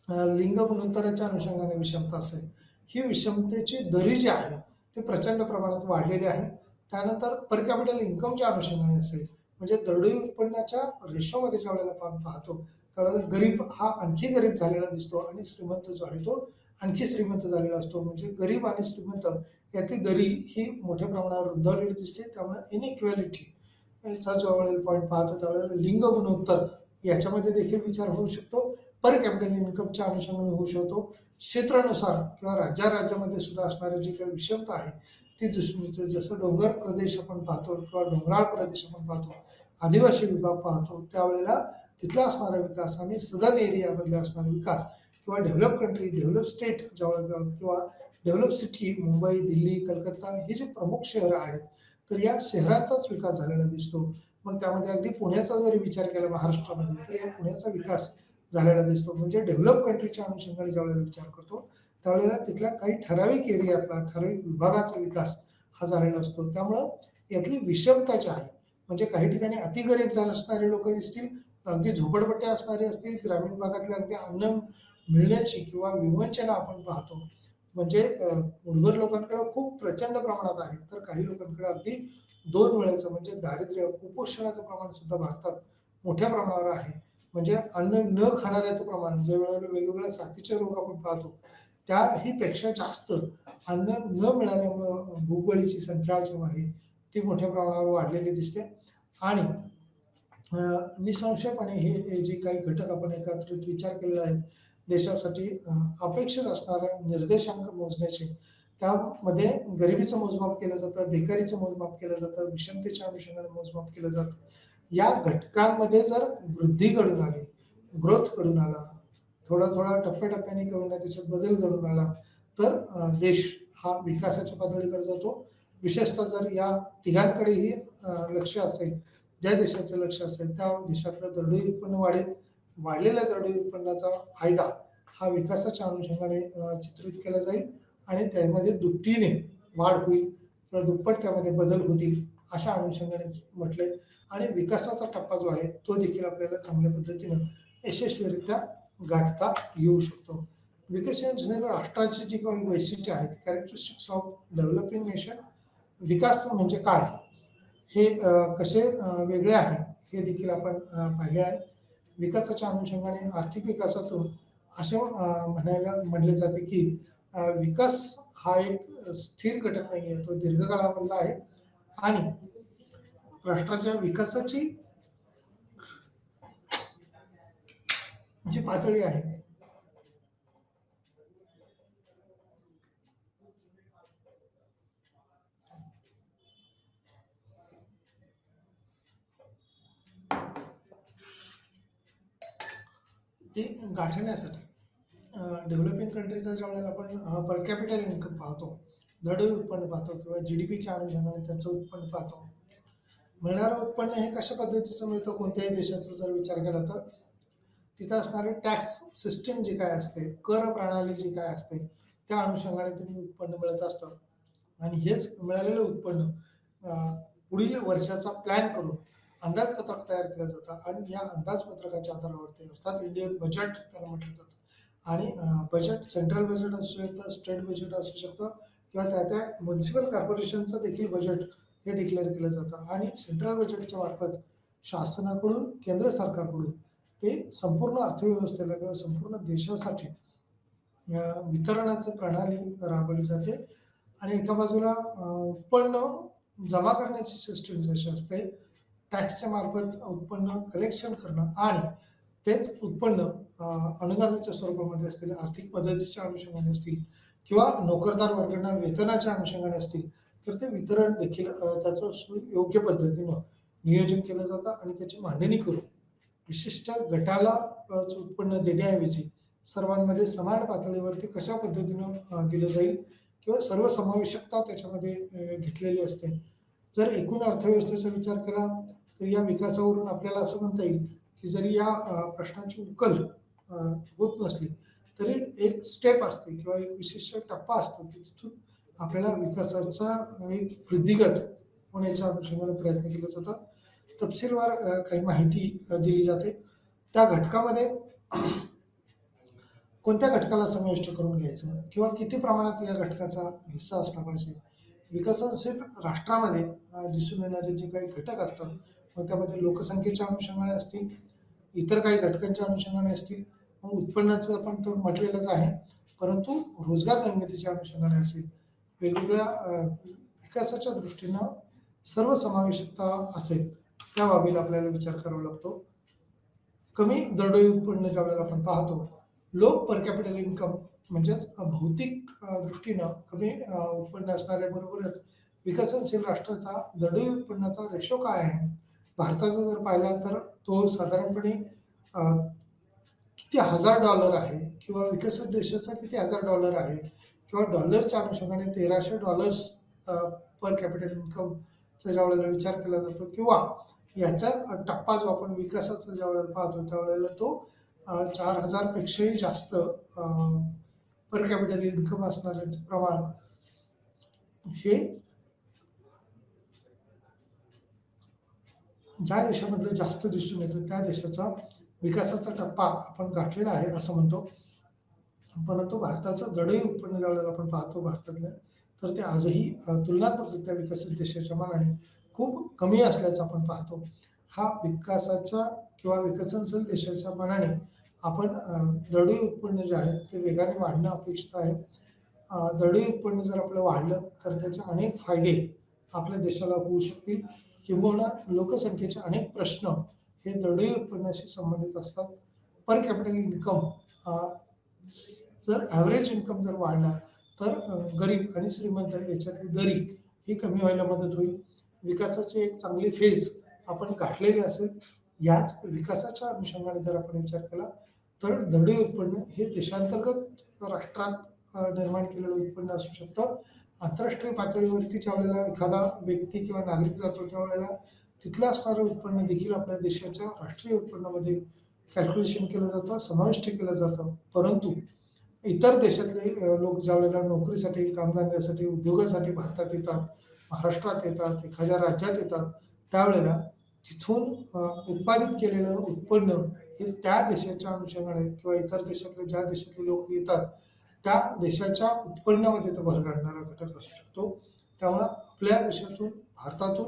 लिंग गुणोत्तराच्या अनुषंगाने विषमता असेल, ही विषमतेची दरी जी आहे ते प्रचंड प्रमाणात वाढलेली आहे. त्यानंतर पर कॅपिटल इन्कमच्या अनुषंगाने असेल म्हणजे दरडोई उत्पन्नाच्या रेशोमध्ये ज्या वेळेला आपण पाहतो त्यावेळेला गरीब हा आणखी गरीब झालेला दिसतो आणि श्रीमंत जो आहे तो आणखी श्रीमंत झालेला असतो. म्हणजे गरीब आणि श्रीमंत यातली दरी ही मोठ्या प्रमाणावर रुंदावलेली दिसते. त्यामुळे इनइक्वॅलिटी याचा जो वेळेला पॉईंट पाहतो त्यावेळेला लिंग गुणोत्तर याच्यामध्ये देखील विचार होऊ शकतो, पर कॅपिटल इन्कमच्या अनुषंगाने होऊ शकतो, क्षेत्रानुसार किंवा राज्यामध्ये सुद्धा असणारी जी काही विषमता आहे ती दिसून येते. जसं डोंगर प्रदेश आपण पाहतो किंवा डोंगराळ प्रदेश आपण पाहतो, आदिवासी विभाग पाहतो त्यावेळेला तिथला असणारा विकास आणि सदर्न एरियामधला असणारा विकास किंवा डेव्हलप कंट्री, डेव्हलप स्टेट किंवा डेव्हलप सिटी, मुंबई, दिल्ली, कलकत्ता हे जे प्रमुख शहरं आहेत तर या शहरांचाच विकास झालेला दिसतो. मग त्यामध्ये अगदी पुण्याचा जरी विचार केला महाराष्ट्रामध्ये तर या पुण्याचा विकास झालेला दिसतो. म्हणजे डेव्हलप कंट्रीच्या अनुषंगाने ज्यावेळेला विचार करतो त्यावेळेला तिथल्या काही ठराविक एरियातला, ठराविक विभागाचा विकास हा झालेला असतो. त्यामुळं यातली विषमता जी आहे म्हणजे काही ठिकाणी अतिगरीब झाले असणारे लोक दिसतील, अगदी झोपडपट्ट्या असणारे असतील, ग्रामीण भागातल्या अगदी अन्न मिळण्याची किंवा विवंचना आपण पाहतो. म्हणजे मुठभर लोकांकडे खूप प्रचंड प्रमाणात आहे तर काही लोकांकडे अगदी 2 वेळेचं म्हणजे दारिद्र्य, कुपोषणाचं प्रमाण सुद्धा भारतात मोठ्या प्रमाणावर आहे. म्हणजे अन्न न खाणाऱ्याचं प्रमाण जे वेळेला वेगवेगळ्या साथीचे रोग आपण पाहतो त्याही पेक्षा जास्त अन्न न मिळाल्यामुळं भूकबळीची संख्या जी आहे ती मोठ्या प्रमाणावर वाढलेली दिसते. आणि निसंशयपणे हे जे काही घटक आपण एकत्रित विचार केलेला आहे देशासाठी अपेक्षित असणाऱ्या निर्देशांक मोजण्याचे, त्यामध्ये गरिबीचं मोजमाप केलं जातं, बेकारीचं मोजमाप केलं जातं, विषमतेच्या अनुषंगाने मोजमाप केलं जातं. या घटकांमध्ये जर वृद्धी घडून आली, ग्रोथ घडून आला, थोडा थोडा टप्प्याटप्प्याने का होईना त्याच्यात बदल घडून आला तर देश हा विकासाच्या पातळीकडे जातो. विशेषतः जर या तिघांकडेही लक्ष असेल, ज्या देशाचं लक्ष असेल त्या देशातलं दरडोई उत्पन्न वाढेल, वाढलेल्या दरडोई उत्पन्नाचा फायदा हा विकासाच्या अनुषंगाने चित्रित केला जाईल आणि त्यामध्ये दुपटीने वाढ होईल किंवा दुप्पट त्यामध्ये बदल होतील अशा अनुषंगाने म्हटलंय. आणि विकासाचा टप्पा जो आहे तो देखील आपल्याला चांगल्या पद्धतीनं यशस्वीरित्या गाठता येऊ शकतो. विकसनशील राष्ट्राची जी काही वैशिष्ट्ये आहेत, कॅरेक्टरिस्टिक्स ऑफ डेव्हलपिंग नेशन, विकास म्हणजे काय, हे कसे वेगळे आहे हे देखील आपण पाहिले आहे. विकासाच्या अनुषंगाने आर्थिक विकासातून असे म्हणले जाते की विकास हा एक स्थिर घटक नाही आहे, तो दीर्घकाळामधला आहे आणि राष्ट्राच्या विकासाची जी पातळी आहे ती गाठण्यासाठी डेव्हलपिंग कंट्रीचा ज्यावेळेला आपण पर कॅपिटल इन्कम पाहतो, दरडोई उत्पन्न पाहतो किंवा जीडीपीच्या अनुषंगाने त्यांचं उत्पन्न पाहतो. मिळणारं उत्पन्न हे कशा पद्धतीचं मिळतं कोणत्याही देशाचा जर विचार केला तर तिथं असणारे टॅक्स सिस्टीम जी काय असते, कर प्रणाली जी काय असते, त्या अनुषंगाने तुम्ही उत्पन्न मिळत असतं. आणि हेच मिळालेलं उत्पन्न पुढील वर्षाचा प्लॅन करून अंदाजपत्रक तयार केलं जातं आणि या अंदाजपत्रकाच्या आधारावरती अर्थात इंडियन बजेट त्याला म्हटलं जातं. आणि बजेट सेंट्रल बजेट असू शकतं, स्टेट बजेट असू शकतं किंवा त्या म्युन्सिपल कॉर्पोरेशनचं देखील बजेट हे डिक्लेअर केलं जातं. आणि सेंट्रल बजेटच्या मार्फत शासनाकडून केंद्र सरकारकडून ते संपूर्ण अर्थव्यवस्थेला किंवा संपूर्ण देशासाठी वितरणाची प्रणाली राबवली जाते. आणि एका बाजूला उत्पन्न जमा करण्याची सिस्टीम जशी असते, टॅक्सच्या मार्फत उत्पन्न कलेक्शन करणं आणि तेच उत्पन्न अनुदानाच्या स्वरूपामध्ये असतील, आर्थिक मदतीच्या अनुषंगाने असतील किंवा नोकरदार वर्गांना वेतनाच्या अनुषंगाने असतील, तर ते वितरण देखील त्याचं योग्य पद्धतीनं नियोजन केलं जातं आणि त्याची मांडणी करून विशिष्ट गटाला उत्पन्न देण्याऐवजी सर्वांमध्ये समान पातळीवरती कशा पद्धतीनं दिलं जाईल किंवा सर्वसमावेशकता त्याच्यामध्ये घेतलेली असते. जर एकूण अर्थव्यवस्थेचा विचार केला तर या विकासावरून आपल्याला असं म्हणता येईल की जरी या प्रश्नाची उकल होत नसली तरी एक स्टेप असते किंवा एक विशिष्ट टप्पा असतो की तिथून आपल्याला विकासाचा एक वृद्धिगत होण्याच्या अनुषंगाने प्रयत्न केले जातात. तपशीलवार काही माहिती दिली जाते. त्या घटकामध्ये कोणत्या घटकाला समाविष्ट करून घ्यायचं किंवा किती प्रमाणात या घटकाचा हिस्सा असला पाहिजे. विकसनशील राष्ट्रामध्ये दिसून येणारे जे काही घटक असतात, मग त्यामध्ये लोकसंख्येच्या अनुषंगाने असतील, इतर काही घटकांच्या अनुषंगाने असतील, मग उत्पन्नाचं आपण तर म्हटलेलंच आहे, परंतु रोजगार निर्मितीच्या अनुषंगाने असेल, वेगवेगळ्या विकासाच्या दृष्टीनं सर्वसमावेशकता असेल, त्या बाबीला आपल्याला विचार करावा लागतो. कमी दरडोई उत्पन्न ज्यावेळेला आपण पाहतो, लो पर कॅपिटल इन्कम म्हणजेच भौतिक दृष्टीनं कमी उत्पन्न असणाऱ्या बरोबरच विकसनशील राष्ट्राचा दरडोई उत्पन्नाचा रेशो काय आहे. भारताचा जर पाहिला तर तो साधारणपणे किती $1000 आहे किंवा विकसित देशाचा किती $1000 आहे किंवा डॉलरच्या अनुषंगाने $1300 पर कॅपिटल इन्कमचा ज्यावेळेला विचार केला जातो किंवा याचा टप्पा जो आपण विकासाचा ज्यावेळेला पाहतो त्यावेळेला तो 4000 पेक्षाही जास्त पर कॅपिटल इन्कम असणाऱ्यांचं प्रमाण हे ज्या देशामधलं जास्त दिसून येतं त्या देशाचा विकासाचा टप्पा आपण गाठलेला आहे असं म्हणतो. परंतु भारताचं दरडोई उत्पन्न ज्यावेळेला आपण पाहतो भारतातलं, तर ते आजही तुलनात्मकरित्या विकसित देशाच्या मानाने खूप कमी असल्याचं आपण पाहतो. हा विकासाच्या किंवा विकसनशील देशाच्या मानाने आपण दरडोई उत्पन्न जे आहे ते वेगाने वाढणं अपेक्षित आहे. दरडोई उत्पन्न जर आपलं वाढलं तर त्याचे अनेक फायदे आपल्या देशाला होऊ शकतील किंबहुना लोकसंख्येचे अनेक प्रश्न हे दरडोई उत्पन्नाशी संबंधित असतात. पर कॅपिटल इन्कम जर ॲव्हरेज इन्कम जर वाढला तर गरीब आणि श्रीमंत याच्यातली दरी ही कमी व्हायला मदत होईल. विकासाची एक चांगली फेज आपण गाठलेली असेल. याच विकासाच्या अनुषंगाने जर आपण विचार केला तर दरडोई उत्पन्न हे देशांतर्गत राष्ट्रात निर्माण केलेलं उत्पन्न असू शकतं. आंतरराष्ट्रीय पातळीवरती ज्यावेळेला एखादा व्यक्ती किंवा नागरिक जातो त्यावेळेला तिथलं असणारं उत्पन्न देखील आपल्या देशाच्या राष्ट्रीय उत्पन्नामध्ये कॅल्क्युलेशन केलं जातं, समाविष्ट केलं जातं. परंतु इतर देशातले लोक ज्यावेळेला नोकरीसाठी, कामधंद्यासाठी, उद्योगासाठी भारतात येतात, महाराष्ट्रात येतात, एखाद्या राज्यात येतात, त्यावेळेला तिथून उत्पादित केलेलं उत्पन्न हे त्या देशाच्या अनुषंगाने किंवा इतर देशातले ज्या देशातले लोक येतात त्या देशाच्या उत्पन्नामध्ये तो भर घालणारा घटक असू शकतो. त्यामुळं आपल्या देशातून, भारतातून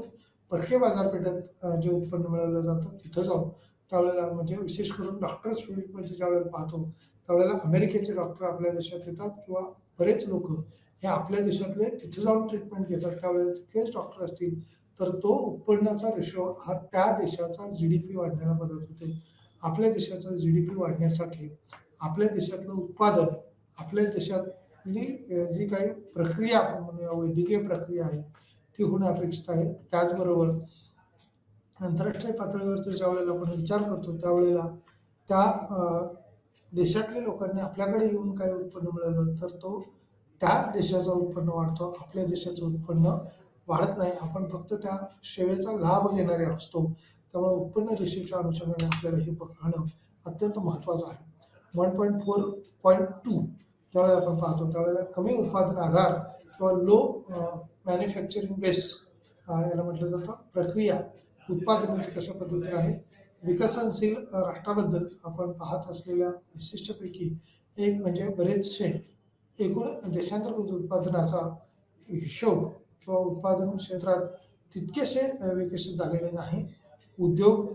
परकीय बाजारपेठेत जे उत्पन्न मिळवलं जातं तिथं जाऊन त्यावेळेला, म्हणजे विशेष करून डॉक्टर्स फील्डमध्ये ज्यावेळेला पाहतो त्यावेळेला अमेरिकेचे डॉक्टर आपल्या देशात येतात किंवा बरेच लोक हे आपल्या देशातले तिथे जाऊन ट्रीटमेंट घेतात. त्यावेळेला तिथलेच डॉक्टर असतील तर तो उत्पन्नाचा रेशो हा त्या देशाचा GDP वाढण्याला मदत होते. आपल्या देशाचा GDP वाढण्यासाठी आपल्या देशातलं उत्पादन, आपल्या देशातली जी काही प्रक्रिया आपण म्हणूया वैद्यकीय प्रक्रिया आहे ती होणं अपेक्षित आहे. त्याचबरोबर आंतरराष्ट्रीय पातळीवरती ज्यावेळेला आपण विचार करतो त्यावेळेला त्या देशातल्या लोकांनी आपल्याकडे येऊन काय उत्पन्न मिळवलं तर तो त्या देशाचं उत्पन्न वाढतो, आपल्या देशाचं उत्पन्न वाढत नाही. आपण फक्त त्या सेवेचा लाभ घेणारे असतो. त्यामुळे उत्पन्न रेषेच्या अनुषंगाने आपल्याला हे बघणं अत्यंत महत्त्वाचं आहे. 1.4.2 त्यावेळेला आपण पाहतो त्यावेळेला कमी उत्पादन आधार किंवा लो मॅन्युफॅक्चरिंग बेस याला म्हटलं जातं. प्रक्रिया उत्पादनाची कशा पद्धतीने आहे. विकसनशील राष्ट्राबद्दल आपण पाहत असलेल्या विशिष्टपैकी एक म्हणजे बरेचसे एकूण देशांतर्गत उत्पादनाचा हिशोब किंवा उत्पादन क्षेत्रात तितकेसे विकसित झालेले नाही. उद्योग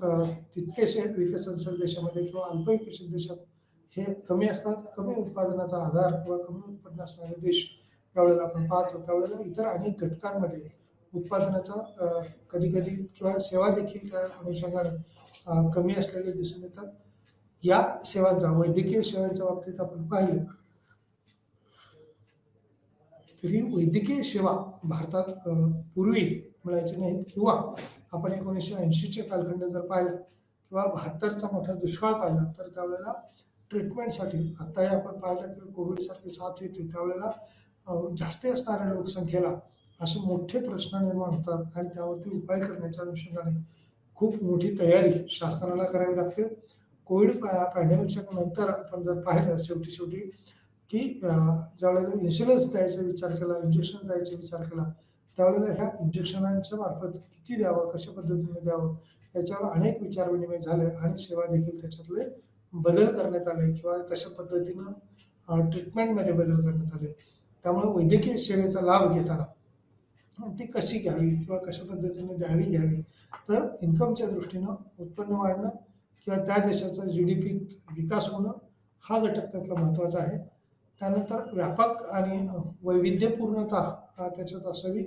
तितकेसे विकसनशील देशामध्ये किंवा अल्पविकसित देशात हे कमी असतात. कमी उत्पादनाचा आधार किंवा कमी उत्पन्न असणारे देश त्यावेळेला आपण पाहतो त्यावेळेला इतर अनेक घटकांमध्ये उत्पादनाचा कधी कधी किंवा सेवा देखील त्या अनुषंगाने कमी असलेले दिसून येतात. या सेवांचा, वैद्यकीय सेवांच्या बाबतीत आपण पाहिलं तरी वैद्यकीय सेवा भारतात पूर्वी मिळायची नाहीत किंवा आपण 1980चे कालखंड जर पाहिला किंवा 72चा मोठा दुष्काळ पाहिला तर त्यावेळेला ट्रीटमेंटसाठी, आत्ताही आपण पाहिलं की कोविडसारखी साथ येते त्यावेळेला जास्ती असणाऱ्या लोकसंख्येला असे मोठे प्रश्न निर्माण होतात आणि त्यावरती उपाय करण्याच्या अनुषंगाने खूप मोठी तयारी शासनाला करावी लागते. कोविड पॅन्डेमिकच्या नंतर आपण जर पाहिलं शेवटी की ज्यावेळेला इन्शुरन्स द्यायचा विचार केला, इंजेक्शन द्यायचा विचार केला त्यावेळेला ह्या इंजेक्शनांच्या मार्फत किती द्यावं, कशा पद्धतीने द्यावं याच्यावर अनेक विचारविनिमय झाले आणि सेवा देखील त्याच्यातले बदल करण्यात आले किंवा तशा पद्धतीनं ट्रीटमेंटमध्ये बदल करण्यात आले. त्यामुळे वैद्यकीय सेवेचा लाभ घेताना ती कशी घ्यावी किंवा कशा पद्धतीने घ्यावी तर इन्कमच्या दृष्टीनं उत्पन्न वाढणं किंवा त्या देशाचा GDP विकास होणं हा घटक त्यातला महत्त्वाचा आहे. त्यानंतर व्यापक आणि वैविध्यपूर्णता त्याच्यात असावी.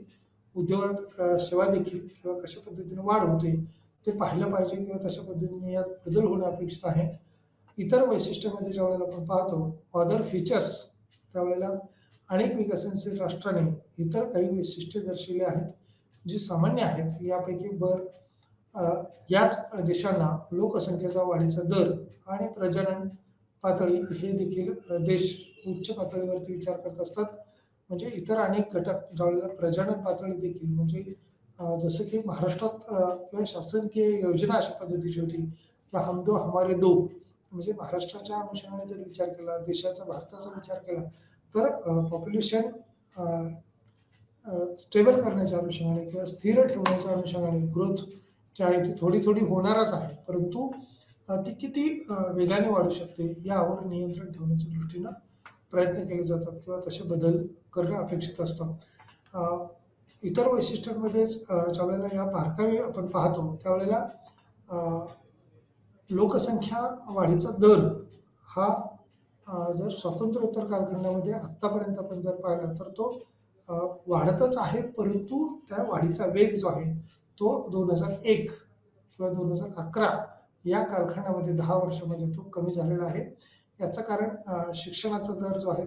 उद्योगात सेवा देखील किंवा कशा पद्धतीने वाढ होते ते पाहिलं पाहिजे किंवा तशा पद्धतीने यात बदल होणं अपेक्षित आहे. इतर वैशिष्ट्यामध्ये ज्यावेळेला आपण पाहतो अदर फीचर्स त्यावेळेला अनेक विकसनशील राष्ट्रांनी इतर काही वैशिष्ट्ये दर्शविली आहेत जी सामान्य आहेत. यापैकी याच देशांना लोकसंख्येचा वाढीचा दर आणि प्रजनन पातळी हे देखील देश उच्च पातळीवरती विचार करत असतात. म्हणजे इतर अनेक घटक ज्यावेळेला प्रजनन पातळी देखील म्हणजे जसं की महाराष्ट्रात किंवा शासकीय योजना अशा पद्धतीची होती की हम दो हमारे दो, म्हणजे महाराष्ट्राच्या अनुषंगाने जर विचार केला, देशाचा भारताचा विचार केला तर पॉप्युलेशन स्टेबल करण्याच्या अनुषंगाने किंवा स्थिर ठेवण्याच्या अनुषंगाने ग्रोथ जी आहे ती थोडी थोडी होणारच आहे, परंतु ती किती वेगाने वाढू शकते यावर नियंत्रण ठेवण्याच्या दृष्टीनं प्रयत्न केले जातात किंवा तसे बदल करणं अपेक्षित असतं. इतर वैशिष्ट्यांमध्येच ज्यावेळेला या बारकावे आपण पाहतो त्यावेळेला लोकसंख्या वाढीचा दर हा जर स्वातंत्र्योत्तर कालखंडामध्ये आत्तापर्यंत आपण जर पाहिला तर तो वाढतच आहे, परंतु त्या वाढीचा वेग जो आहे तो 2001 किंवा 2011 या कालखंडामध्ये 10 वर्षामध्ये तो कमी झालेला आहे. याचं कारण शिक्षणाचा दर जो आहे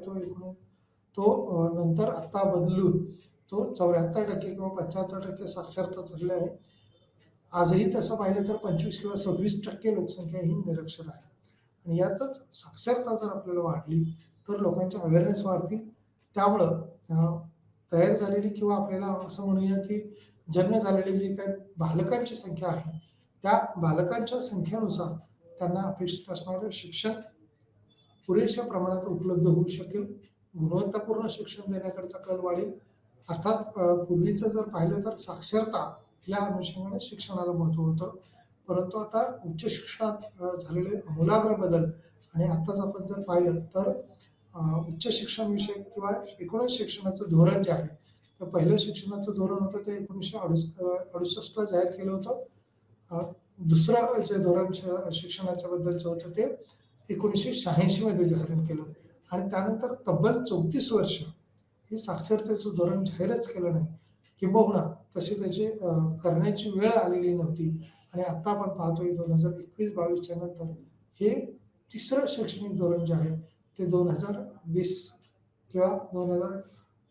तो नंतर आत्ता बदलून तो 74% किंवा 75% साक्षरता झालेला आहे. आजही तसं पाहिलं तर 25 किंवा 26% लोकसंख्या ही निरक्षर आहे आणि यातच साक्षरता जर आपल्याला वाढली तर लोकांचे अवेअरनेस वाढतील. त्यामुळं तयार झालेली किंवा आपल्याला असं म्हणूया की जन्म झालेली जी काही बालकांची संख्या आहे त्या बालकांच्या संख्येनुसार त्यांना अपेक्षित असणारं शिक्षण पुरेशा प्रमाणात उपलब्ध होऊ शकेल, गुणवत्तापूर्ण शिक्षण देण्याकडचा कल वाढेल. अर्थात पूर्वीचं जर पाहिलं तर साक्षरता या अनुषंगाने शिक्षणाला महत्त्व होतं, परंतु आता उच्च शिक्षणात झालेले आमूलाग्र बदल आणि आत्ताच आपण जर पाहिलं तर उच्च शिक्षण विषय किंवा एकूणच शिक्षणाचं धोरण जे आहे, तर पहिलं शिक्षणाचं धोरण होतं ते 1968ला जाहीर केलं होतं. दुसरं जे धोरण शिक्षणाच्या बद्दलचं होतं ते 1986 मध्ये जाहीर केलं आणि त्यानंतर तब्बल 34 वर्ष हे साक्षरतेचं धोरण जाहीरच केलं नाही, किंबहुना तशी त्याची करण्याची वेळ आलेली नव्हती. आणि आता आपण पाहतोय 2021-22च्या नंतर हे तिसरं शैक्षणिक धोरण जे आहे ते 2020 किंवा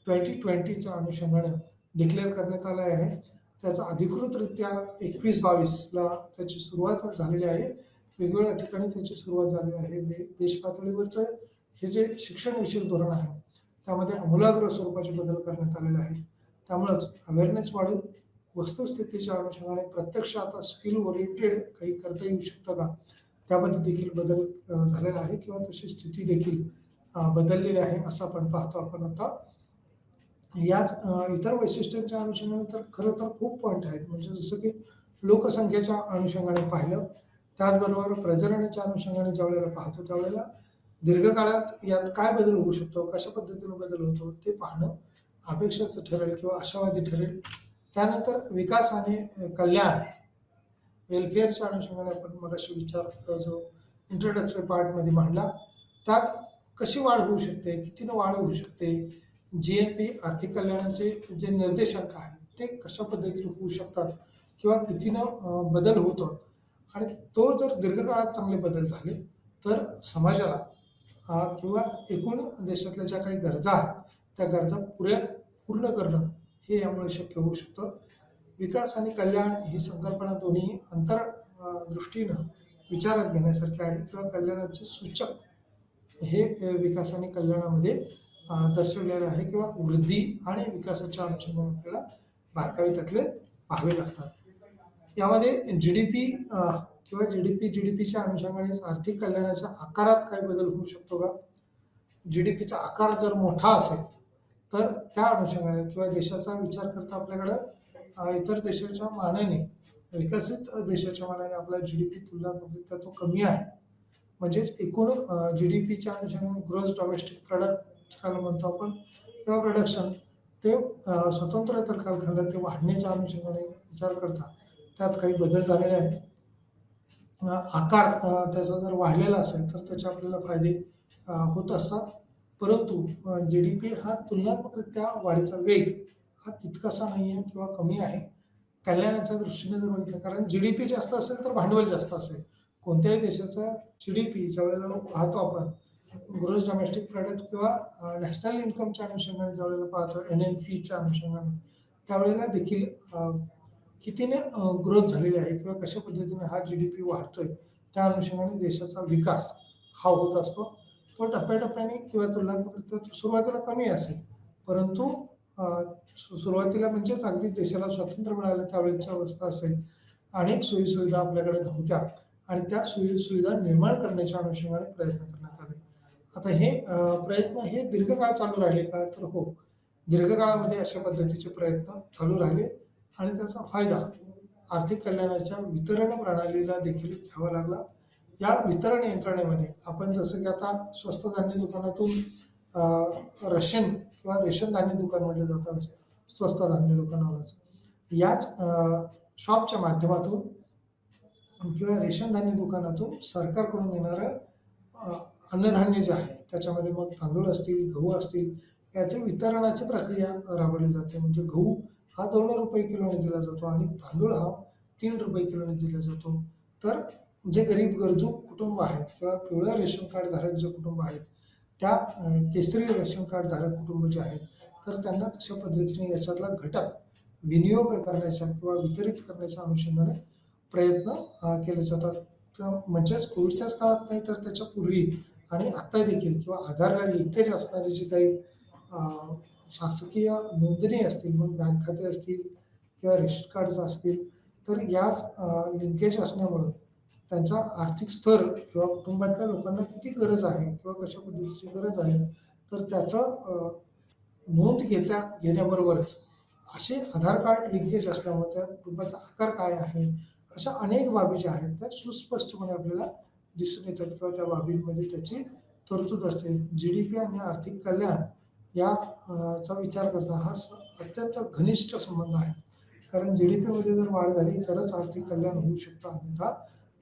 2020च्या अनुषंगाने डिक्लेअर करण्यात आलं आहे. त्याचा अधिकृतरित्या 21-22ला त्याची सुरुवात झालेली आहे. वेगवेगळ्या ठिकाणी त्याची सुरुवात झालेली आहे. देश पातळीवरचं हे जे शिक्षणविषयक धोरण आहे त्यामध्ये आमूलाग्र स्वरूपाचे बदल करण्यात आलेले आहेत. त्यामुळंच अवेअरनेस वाढून वस्तुस्थितीच्या अनुषंगाने प्रत्यक्ष आता स्किल ओरिएंटेड काही करता येऊ शकतं का, त्यामध्ये देखील बदल झालेला आहे किंवा तशी स्थिती देखील बदललेली आहे असं आपण पाहतो. आपण आता याच इतर वैशिष्ट्यांच्या अनुषंगाने तर खरं तर खूप पॉईंट आहेत. म्हणजे जसं की लोकसंख्येच्या अनुषंगाने पाहिलं, त्याचबरोबर प्रजननाच्या अनुषंगाने ज्यावेळेला पाहतो त्यावेळेला दीर्घकाळात यात काय बदल होऊ शकतो, कशा पद्धतीने बदल होतो ते पाहणं अपेक्षाचं ठरेल किंवा आशावादी ठरेल. त्यानंतर विकास आणि कल्याण वेलफेअरच्या अनुषंगाने आपण मगाशी विचार जो इंट्रोडक्टरी पार्टमध्ये मांडला, त्यात कशी वाढ होऊ शकते, कितीनं वाढ होऊ शकते, GNP आर्थिक कल्याणाचे जे निर्देशांक आहेत ते कशा पद्धतीने होऊ शकतात किंवा कितीनं बदल होतो आणि तो जर दीर्घकाळात चांगले बदल झाले तर समाजाला किंवा एकूण देशातल्या ज्या काही गरजा आहेत त्या गरजा पूर्ण करणं हे यामुळे शक्य होऊ शकतं. विकास आणि कल्याण ही संकल्पना दोन्ही दृष्टीनं विचारात घेण्यासारखे आहे किंवा कल्याणाचे सूचक हे विकास आणि कल्याणामध्ये दर्शवलेलं आहे किंवा वृद्धी आणि विकासाच्या अनुषंगाने आपल्याला बारकावे त्यातले पाहावे लागतात. यामध्ये GDP किंवा GDPच्या अनुषंगाने आर्थिक कल्याणाच्या आकारात काय बदल होऊ शकतो का? GDPचा आकार जर मोठा असेल तर त्या अनुषंगाने किंवा देशाचा विचार करता आपल्याकडं इतर देशाच्या मानाने विकसित देशाच्या मानाने आपला GDP तुलनात्मकरित्या तो कमी आहे. म्हणजे एकूण GDPच्या अनुषंगाने ग्रॉस डोमेस्टिक प्रोडक्ट ज्याला म्हणतो आपण किंवा प्रोडक्शन ते स्वतंत्र कालखंडात ते वाढण्याच्या अनुषंगाने विचार करता त्यात काही बदल झालेले आहेत. आकार त्याचा जर वाढलेला असेल तर त्याचे आपल्याला फायदे होत असतात, परंतु GDP हा तुलनात्मकरित्या वाढीचा वेग हा तितकासा नाही आहे किंवा कमी आहे कल्याणाच्या दृष्टीने जर बघितलं. कारण GDP जास्त असेल तर भांडवल जास्त असेल. कोणत्याही देशाचा GDP ज्या वेळेला पाहतो आपण ग्रोस डोमेस्टिक प्रोडक्ट किंवा नॅशनल इन्कमच्या अनुषंगाने ज्या वेळेला पाहतो NNPच्या अनुषंगाने त्यावेळेला देखील कितीने ग्रोथ झालेली आहे किंवा कशा पद्धतीने हा GDP वाढतोय त्या अनुषंगाने देशाचा विकास हा होत असतो. तो टप्प्याटप्प्याने किंवा तुलनात्मक सुरुवातीला कमी असेल, परंतु सुरुवातीला म्हणजेच अगदी देशाला स्वातंत्र्य मिळालं त्यावेळेची अवस्था असेल, अनेक सोयीसुविधा आपल्याकडे नव्हत्या आणि त्या सोयीसुविधा निर्माण करण्याच्या अनुषंगाने प्रयत्न करण्यात आले. आता हे प्रयत्न हे दीर्घकाळ चालू राहिले का, तर हो, दीर्घकाळामध्ये अशा पद्धतीचे प्रयत्न चालू राहिले आणि त्याचा फायदा आर्थिक कल्याणाच्या वितरण प्रणालीला देखील घ्यावा लागला. या वितरण यंत्रणेमध्ये आपण जसं की आता स्वस्त धान्य दुकानातून रेशन धान्य दुकान म्हटलं जातं, स्वस्त धान्य दुकानावरच याच शॉपच्या माध्यमातून किंवा रेशन धान्य दुकानातून सरकारकडून येणारं अन्नधान्य जे आहे त्याच्यामध्ये मग तांदूळ असतील, गहू असतील याच्या वितरणाची प्रक्रिया राबवली जाते. म्हणजे गहू हा 2 रुपये किलोने दिला जातो आणि तांदूळ हा 3 रुपये किलोने दिला जातो. तर जे गरीब गरजू कुटुंब आहेत किंवा पिवळं रेशन कार्ड धारक जे कुटुंब आहेत त्या केसरी रेशन कार्ड धारक कुटुंब जे आहेत तर त्यांना तशा पद्धतीने याच्यातला घटक विनियोग करण्याच्या किंवा वितरित करण्याच्या अनुषंगाने प्रयत्न केले जातात. म्हणजेच कोविडच्याच काळात नाही तर त्याच्या पूर्वी आणि आता देखील किंवा आधारला लिंकेज असणारी जी काही शासकीय नोंदणी असतील, मग बँक खाते असतील किंवा रेशन कार्ड असतील, तर याच लिंकेज असल्यामुळं त्यांचा आर्थिक स्तर किंवा कुटुंबातल्या लोकांना किती गरज आहे किंवा कशा पद्धतीची गरज आहे, तर त्याचं नोंद घेण्याबरोबरच असे आधार कार्ड लिंकेज असल्यामुळे त्या कुटुंबाचा आकार काय आहे, अशा अनेक बाबी ज्या आहेत त्या सुस्पष्टपणे आपल्याला दिसून येतात किंवा त्या बाबींमध्ये त्याची तरतूद असते. GDP आणि आर्थिक कल्याण या चा विचार करता हा अत्यंत घनिष्ठ संबंध आहे. कारण GDP मध्ये जर वाढ झाली तरच आर्थिक कल्याण होऊ शकतं, अन्यथा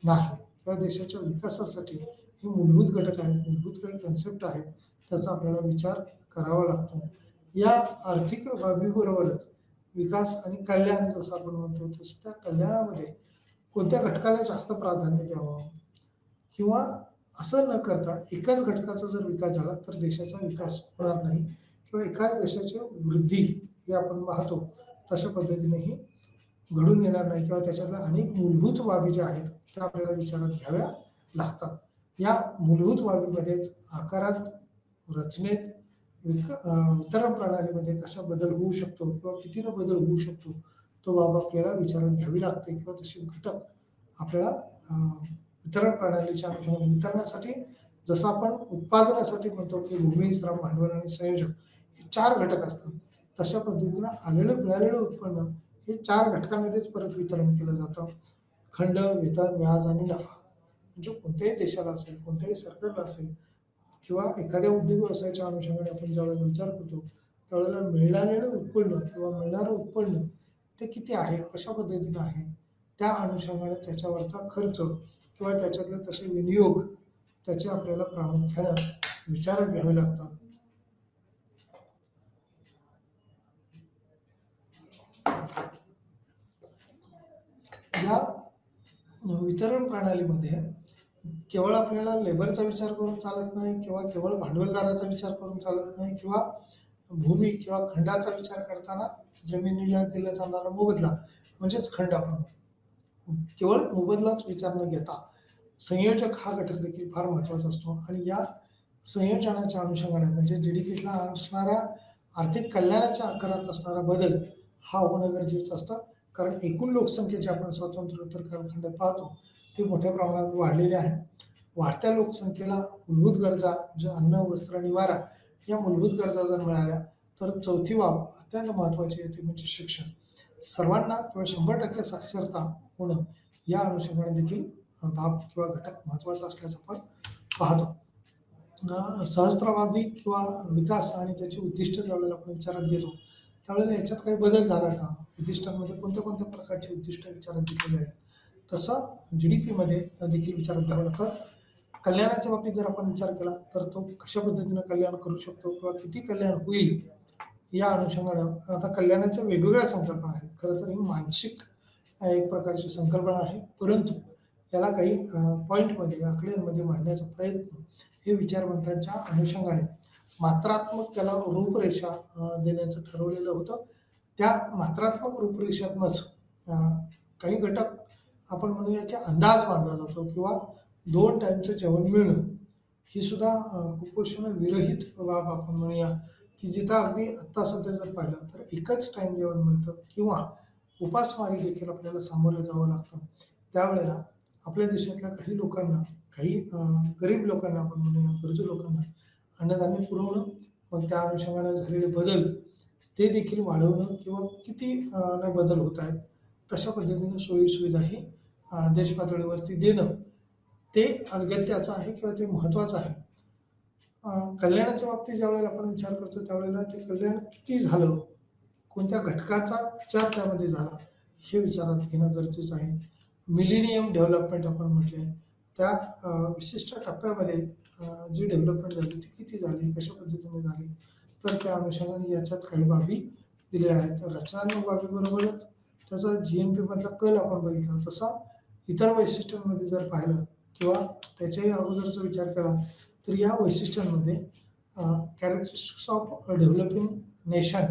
नाही. किंवा देशाच्या विकासासाठी हे मूलभूत घटक आहेत, मूलभूत काही कन्सेप्ट आहेत, त्याचा आपल्याला विचार करावा लागतो. या आर्थिक बाबीबरोबरच विकास आणि कल्याण जसं आपण म्हणतो तसं त्या कल्याणामध्ये कोणत्या घटकाला जास्त प्राधान्य द्यावं किंवा असं न करता एकाच घटकाचा जर विकास झाला तर देशाचा विकास होणार नाही किंवा एकाच देशाची वृद्धी ही आपण पाहतो तशा पद्धतीनेही घडून येणार नाही किंवा त्याच्यातल्या अनेक मूलभूत बाबी ज्या आहेत त्या आपल्याला विचारात घ्याव्या लागतात. या मूलभूत बाबीमध्येच आकारात, रचनेत, वितरण प्रणालीमध्ये कशा बदल होऊ शकतो किंवा कितीनं बदल होऊ शकतो तो बाब आपल्याला विचारात घ्यावी लागते किंवा तसे घटक आपल्याला वितरण प्रणालीच्या अनुषंगाने वितरणासाठी जसं आपण उत्पादनासाठी म्हणतो की भूमी, श्रम, भांडवल आणि संयोजक हे 4 घटक असतात. तशा पद्धतीनं आलेलं मिळालेलं उत्पन्न हे 4 घटकांमध्येच परत वितरण केलं जातं. खंड, वेतन, व्याज आणि नफा. म्हणजे कोणत्याही देशाला असेल, कोणत्याही सरकारला असेल किंवा एखाद्या उद्योग व्यवसायाच्या अनुषंगाने आपण ज्यावेळेला विचार करतो त्यावेळेला मिळालेलं उत्पन्न किंवा मिळणारं उत्पन्न ते किती आहे, कशा पद्धतीनं आहे, त्या अनुषंगाने त्याच्यावरचा खर्च किंवा त्याच्यातले तसे विनियोग त्याचे आपल्याला प्रामुख्यानं विचारात घ्यावे लागतात. या वितरण प्रणालीमध्ये केवळ आपल्याला लेबरचा विचार करून चालत नाही किंवा केवळ भांडवलदाराचा विचार करून चालत नाही किंवा भूमी किंवा खंडाचा विचार करताना जमिनीला दिला जाणारा मोबदला म्हणजेच खंड आपण केवळ मोबदलाच विचार न घेता संयोजक हा घटक देखील फार महत्त्वाचा असतो आणि या संयोजनाच्या अनुषंगाने म्हणजे GDPला असणारा आर्थिक कल्याणाच्या आकारात असणारा बदल हा होणं गरजेचं असतं. कारण एकूण लोकसंख्येची आपण स्वातंत्र्योत्तर कालखंडात पाहतो ते मोठ्या प्रमाणात वाढलेले आहे. वाढत्या लोकसंख्येला मूलभूत गरजा म्हणजे अन्न, वस्त्र, निवारा या मूलभूत गरजा जर मिळाल्या तर चौथी बाब अत्यंत महत्त्वाची आहे ती म्हणजे शिक्षण. सर्वांना किंवा 100% साक्षरता होणं या अनुषंगाने देखील बाब किंवा घटक महत्त्वाचा असल्याचं आपण पाहतो. सहस्त्रवादी किंवा विकास आणि त्याची उद्दिष्ट ज्यावेळेला आपण विचारात घेतो त्यावेळेला याच्यात काही बदल झाला का, उद्दिष्टांमध्ये कोणत्या कोणत्या प्रकारची उद्दिष्ट विचारात घेतलेली आहेत, तसं GDP मध्ये देखील विचारात घ्यावं लागतं. कल्याणाच्या बाबतीत जर आपण विचार केला तर तो कशा पद्धतीनं कल्याण करू शकतो किंवा किती कल्याण होईल या अनुषंगानं आता कल्याणाच्या वेगवेगळ्या संकल्पना आहेत. खरं तर ही मानसिक एक प्रकारची संकल्पना आहे, परंतु याला काही पॉईंटमध्ये आकड्यांमध्ये मांडण्याचा प्रयत्न हे विचारवंतांच्या अनुषंगाने मात्रात्मक त्याला रूपरेषा देण्याचं ठरवलेलं होतं. त्या मात्रात्मक रूपरेषातनंच काही घटक आपण म्हणूया की अंदाज बांधला जातो किंवा 2 टाईमचं जेवण मिळणं ही सुद्धा कुपोषण विरहित बाब आपण म्हणूया की जिथं अगदी आत्ता सध्या जर पाहिलं तर एकच टाईम जेवण मिळतं किंवा उपासमारी देखील आपल्याला सामोरं जावं लागतं. त्यावेळेला आपल्या देशातल्या काही लोकांना काही गरीब लोकांना आपण म्हणूया गरजू लोकांना अन्नधान्य पुरवणं मग त्या अनुषंगाने झालेले बदल ते देखील वाढवणं किंवा किती न बदल होत आहेत तशा पद्धतीने सोयीसुविधाही देश पातळीवरती देणं ते अगत्याचं आहे किंवा ते महत्त्वाचं आहे. कल्याणाच्या बाबतीत ज्यावेळेला आपण विचार करतो त्यावेळेला ते कल्याण किती झालं, कोणत्या घटकाचा विचार त्यामध्ये झाला हे विचारात घेणं गरजेचं आहे. मिलेनियम डेव्हलपमेंट आपण म्हटले त्या विशिष्ट टप्प्यामध्ये जी डेव्हलपमेंट झाली ती किती झाली, कशा पद्धतीने झाली, तर त्या अनुषंगाने याच्यात काही बाबी दिलेल्या आहेत. रचनात्मक बाबीबरोबरच त्याचा GNP मधला कल आपण बघितला तसा इतर वैशिष्ट्यांमध्ये जर पाहिलं किंवा त्याच्याही अगोदरचा विचार केला तर या वैशिष्ट्यांमध्ये कॅरेक्टरिस्टिक्स ऑफ डेव्हलपिंग नेशन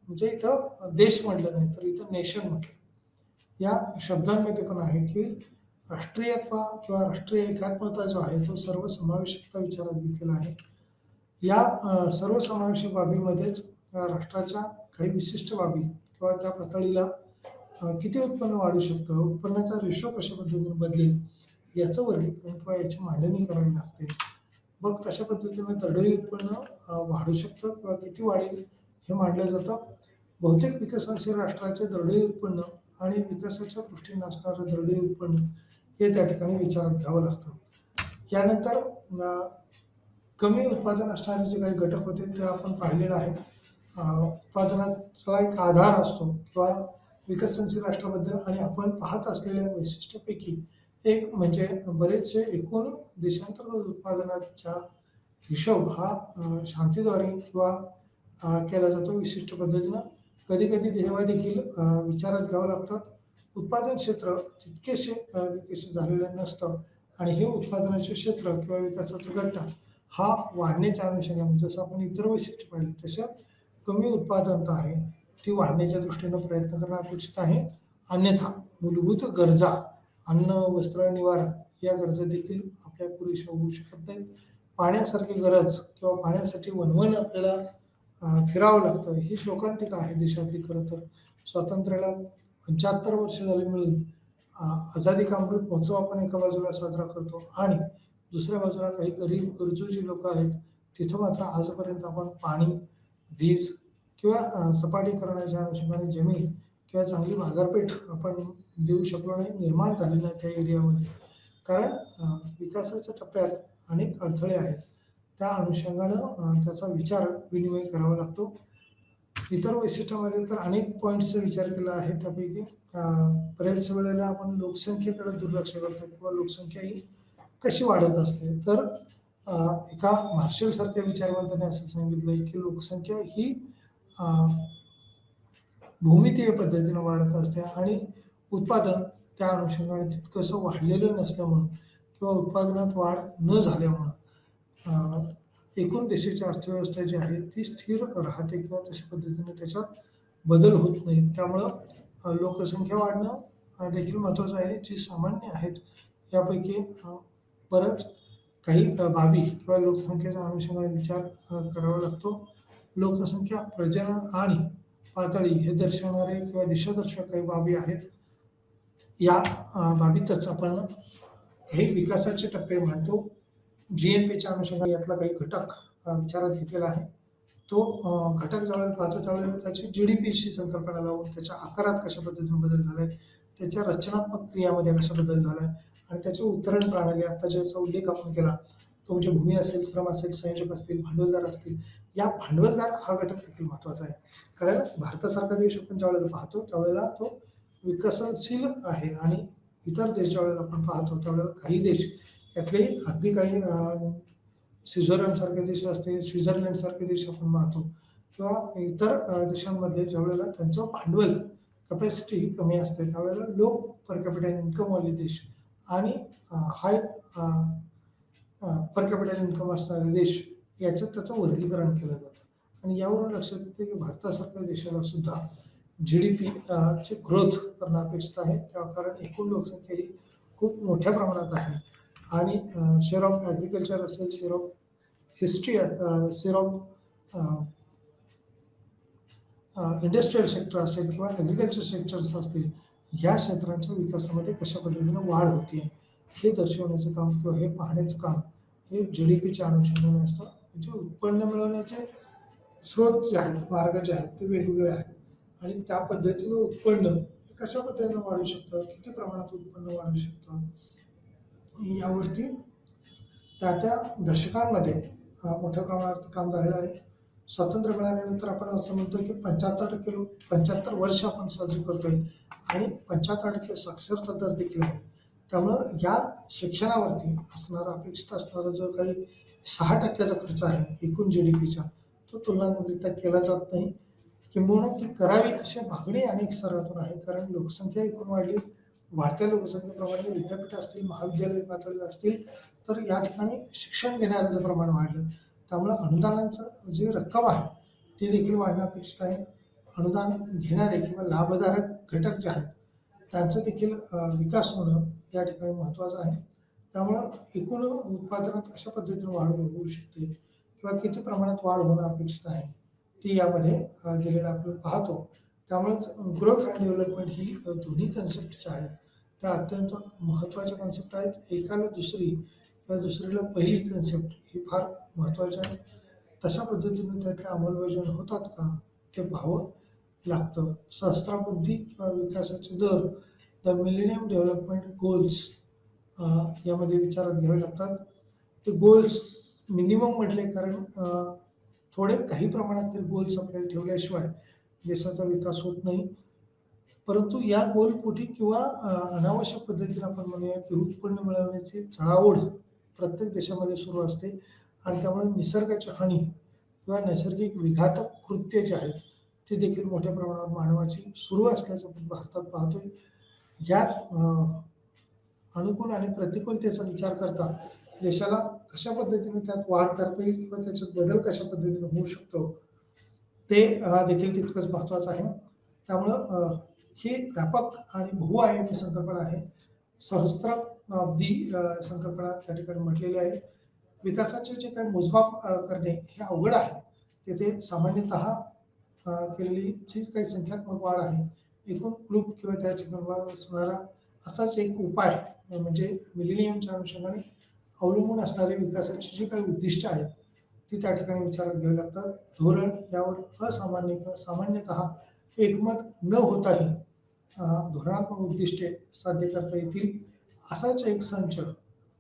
म्हणजे इथं देश म्हटलं नाही तर इथं नेशन म्हटलं. या शब्दांमध्ये पण आहे की राष्ट्रीयत्व किंवा राष्ट्रीय एकात्मता जो आहे तो सर्वसमावेशकता विचारात घेतलेला आहे. या सर्वसमावेशक बाबीमध्येच राष्ट्राच्या काही विशिष्ट बाबी किंवा त्या पातळीला किती उत्पन्न वाढू शकतं, उत्पन्नाचा रेशो कशा पद्धतीने बदलेल याचं वर्गीकरण किंवा याची मांडणी करावी लागते. मग तशा पद्धतीनं दरडोई उत्पन्न वाढू शकतं किंवा किती वाढेल हे मांडलं जातं. बहुतेक विकसनशील राष्ट्राचे दरडोई उत्पन्न आणि विकासाच्या दृष्टीने असणारं दरडोई उत्पन्न हे त्या ठिकाणी विचारात घ्यावं लागतं. यानंतर कमी उत्पादन असणारे जे काही घटक होते ते आपण पाहिलेलं आहे. उत्पादनाचा एक आधार असतो किंवा विकसनशील राष्ट्राबद्दल आणि आपण पाहत असलेल्या वैशिष्ट्यापैकी एक म्हणजे बरेचसे एकूण देशांतर्गत उत्पादनाचा हिशोब हा शांतीद्वारे किंवा केला जातो विशिष्ट पद्धतीनं. कधी कधी तेव्हा देखील विचारात घ्यावं लागतात. उत्पादन क्षेत्र तितकेसे विकसित झालेलं नसतं आणि हे उत्पादनाचे क्षेत्र किंवा विकासाचा गट्टा हा वाढण्याच्या अनुषंगाने जसं आपण इतर वैशिष्ट्य पाहिली तशा कमी उत्पादनता आहे ती वाढण्याच्या दृष्टीनं प्रयत्न करणं अपेक्षित आहे. अन्यथा मूलभूत गरजा अन्न वस्त्र निवारा या गरजा देखील आपल्या पुरेशा होऊ शकत नाहीत. पाण्यासारखी गरज किंवा पाण्यासाठी वणवण आपल्याला फिरावं लागतं ही शोकांतिका आहे देशातली. खरं तर स्वातंत्र्याला 75 वर्ष झाली मिळून आझादी का अमृत महोत्सव आपण एका बाजूला साजरा करतो आणि दुसऱ्या बाजूला काही गरीब गरजू जी लोक आहेत तिथं मात्र आजपर्यंत आपण पाणी वीज किंवा सपाटीकरणाच्या अनुषंगाने जमीन किंवा चांगली बाजारपेठ आपण देऊ शकलो नाही, निर्माण झाली नाही त्या एरियामध्ये. कारण विकासाच्या टप्प्यात अनेक अडथळे आहेत. त्या अनुषंगानं त्याचा विचार विनिमय करावा लागतो. इतर वैशिष्ट्यामध्ये तर अनेक पॉईंट्सचा विचार केला आहे. त्यापैकी बऱ्याच वेळेला आपण लोकसंख्येकडे दुर्लक्ष करतो किंवा लोकसंख्या ही कशी वाढत असते. तर एका मार्शल सारख्या विचारवंताने असं सांगितलंय की लोकसंख्या ही भूमितीय पद्धतीनं वाढत असते आणि उत्पादन त्या अनुषंगाने तितकंसं वाढलेलं नसल्यामुळं किंवा उत्पादनात वाढ न झाल्यामुळं एकूण देशाची अर्थव्यवस्था जी आहे ती स्थिर राहते किंवा तशा पद्धतीने त्याच्यात बदल होत नाही. त्यामुळं लोकसंख्या वाढणं देखील महत्त्वाचं आहे. जी सामान्य आहेत यापैकी बरंच काही बाबी किंवा लोकसंख्येच्या अनुषंगाने विचार करावा लागतो. लोकसंख्या प्रजनन आणि पातळी हे दर्शवणारे किंवा दिशादर्शक काही बाबी आहेत. या बाबीतच आपण हे विकासाचे टप्पे मांडतो. GNPच्या अनुषंगाने यातला काही घटक विचारात घेतलेला आहे. तो घटक ज्यावेळेला पाहतो त्यावेळेला त्याची GDPची संकल्पना लावून त्याच्या आकारात कशा पद्धतीने बदल झालाय, त्याच्या रचनात्मक क्रियामध्ये कशा बदल झालाय आणि त्याची उतरण प्रणाली आता ज्याचा उल्लेख आपण केला तो म्हणजे भूमी असेल, श्रम असेल, संयोजक असतील, भांडवलदार असतील. या भांडवलदार हा घटक देखील महत्त्वाचा आहे. कारण भारतासारखा देश आपण ज्यावेळेला पाहतो त्यावेळेला तो विकसनशील आहे आणि इतर देश ज्यावेळेला आपण पाहतो त्यावेळेला काही देश यातले अगदी काही स्वित्झर्लंड सारखे देश असते, स्वित्झर्लंड सारखे देश आपण पाहतो किंवा इतर देशांमध्ये ज्यावेळेला त्यांचं भांडवल कॅपॅसिटी ही कमी असते त्यावेळेला लो पर कॅपिटल इन्कमवाले देश आणि हाय पर कॅपिटल इन्कम असणारे देश याच्यात त्याचं वर्गीकरण केलं जातं. आणि यावरून लक्षात येते की भारतासारख्या देशाला सुद्धा GDP ची ग्रोथ करणं अपेक्षित आहे. त्या कारण एकूण लोकसंख्या ही खूप मोठ्या प्रमाणात आहे आणि शेअर ऑफ ॲग्रिकल्चर असेल, share of history, share of industrial sector असेल किंवा ॲग्रिकल्चर सेक्टर्स असतील ह्या क्षेत्रांच्या विकासामध्ये कशा पद्धतीनं वाढ होते हे दर्शवण्याचं काम किंवा हे पाहण्याचं काम हे GDPच्या अनुषंगाने असतं. म्हणजे उत्पन्न मिळवण्याचे स्रोत जे आहेत, मार्ग जे आहेत ते वेगवेगळे आहेत आणि त्या पद्धतीनं उत्पन्न हे कशा पद्धतीनं वाढू शकतं, किती प्रमाणात उत्पन्न वाढू शकतं यावरती त्या दशकांमध्ये मोठ्या प्रमाणात काम झालेलं आहे. स्वातंत्र्य मिळाल्यानंतर आपण असं म्हणतो की 75% लोक 75 वर्ष आपण साजरी करतोय आणि 75% साक्षरता दर देखील आहे. त्यामुळं या शिक्षणावरती असणारा अपेक्षित असणारा जो काही 6% खर्च आहे एकूण GDPचा तो तुलनात्मकरित्या केला जात नाही. किंबहुना ती करावी अशी मागणी अनेक स्तरातून आहे. कारण लोकसंख्या एकूण वाढली, वाढत्या लोकसंख्येप्रमाणे विद्यापीठ असतील, महाविद्यालय पातळी असतील तर या ठिकाणी शिक्षण घेणाऱ्याचं प्रमाण वाढलं. त्यामुळं अनुदानाचं जी रक्कम आहे ती देखील वाढणं अपेक्षित आहे. अनुदान घेणारे किंवा लाभधारक घटक जे आहेत त्यांचं देखील विकास होणं या ठिकाणी महत्त्वाचं आहे. त्यामुळं एकूण उत्पादनात कशा पद्धतीने वाढ होऊ शकते किंवा किती प्रमाणात वाढ होणं अपेक्षित आहे ती यामध्ये दिलेलं आपण पाहतो. त्यामुळेच ग्रोथ अँड डेव्हलपमेंट ही दोन्ही कन्सेप्ट आहेत त्या अत्यंत महत्त्वाच्या कन्सेप्ट आहेत. एकाला दुसरी किंवा दुसरीला पहिली कन्सेप्ट ही फार महत्त्वाची आहे. तशा पद्धतीने त्यातल्या अंमलबजावणी होतात का ते पाहावं लागतं. सहस्त्राबुद्धी किंवा विकासाचे दर, द मिलेनियम डेव्हलपमेंट गोल्स यामध्ये विचारात घ्यावे लागतात. ते गोल्स मिनिमम म्हटले कारण थोडे काही प्रमाणात तरी गोल्स आपल्याला ठेवल्याशिवाय देशाचा विकास होत नाही. परंतु या गोलपोटी किंवा अनावश्यक पद्धतीने आपण म्हणूया की उत्पन्न मिळवण्याची चढाओढ प्रत्येक देशामध्ये सुरू असते आणि त्यामुळे निसर्गाची हानी किंवा नैसर्गिक विघातक कृत्य जे आहेत ते देखील मोठ्या प्रमाणावर मानवाची सुरू असल्याचं आपण भारतात पाहतोय. याच अनुकूल आणि प्रतिकूलतेचा विचार करता देशाला कशा पद्धतीने त्यात वाढ करता येईल किंवा त्याच्यात बदल कशा पद्धतीने होऊ शकतो ते देखील तितकंच महत्त्वाचं आहे. त्यामुळं ही व्यापक आणि बहुआयामी संकल्पना आहे. सहस्त्राब्दी संकल्पना त्या ठिकाणी म्हटलेली आहे. विकासाचे जे काही मोजमाप करणे हे अवघड आहे. तेथे सामान्यतः केलेली जी काही संख्यात्मक वाढ आहे, एकूण क्लूप किंवा त्या चिन्हावर असणारा असाच एक उपाय म्हणजे मिलेनियमच्या अनुषंगाने अवलंबून असणारी विकासाची जी काही उद्दिष्ट आहेत ती त्या ठिकाणी विचारात घ्यावी लागतात. धोरण यावर असामान्य किंवा सामान्यतः एकमत न होताही धोरणात्मक उद्दिष्टे साध्य करता येतील असाच एक संच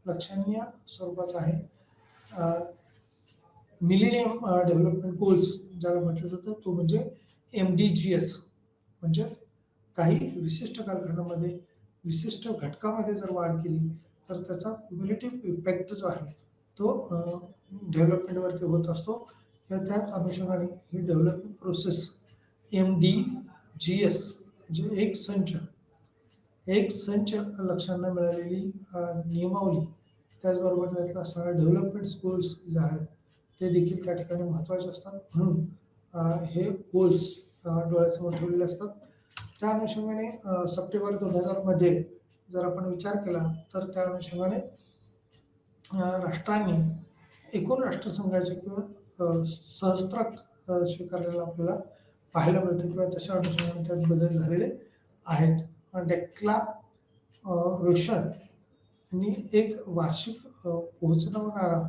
लक्षणीय स्वरूपाचा आहे. मिलेनियम डेव्हलपमेंट गोल्स ज्याला म्हटलं जातं तो म्हणजे MDGs. म्हणजे काही विशिष्ट कालखंडामध्ये विशिष्ट घटकामध्ये जर वाढ केली तर त्याचा क्युम्युलेटिव्ह इफेक्ट जो आहे तो डेव्हलपमेंटवरती होत असतो. त्याच अनुषंगाने ही डेव्हलपमेंट प्रोसेस MDGs म्हणजे एक संच लक्षांना मिळालेली नियमावली त्याचबरोबर त्यातलं असणारे डेव्हलपमेंट गोल्स जे आहेत ते देखील त्या ठिकाणी महत्त्वाचे असतात. म्हणून हे गोल्स डोळ्यासमोर ठेवलेले असतात. त्या अनुषंगाने सप्टेंबर 2000 मध्ये जर आपण विचार केला तर त्या अनुषंगाने राष्ट्रांनी एकूण राष्ट्रसंघाचे किंवा सहस्त्रात स्वीकारलेला आपल्याला पाहायला मिळतं किंवा तशा अनुषंगाने त्यात बदल झालेले आहेत. डेक्ला रोशन यांनी एक वार्षिक पोहोचवणारा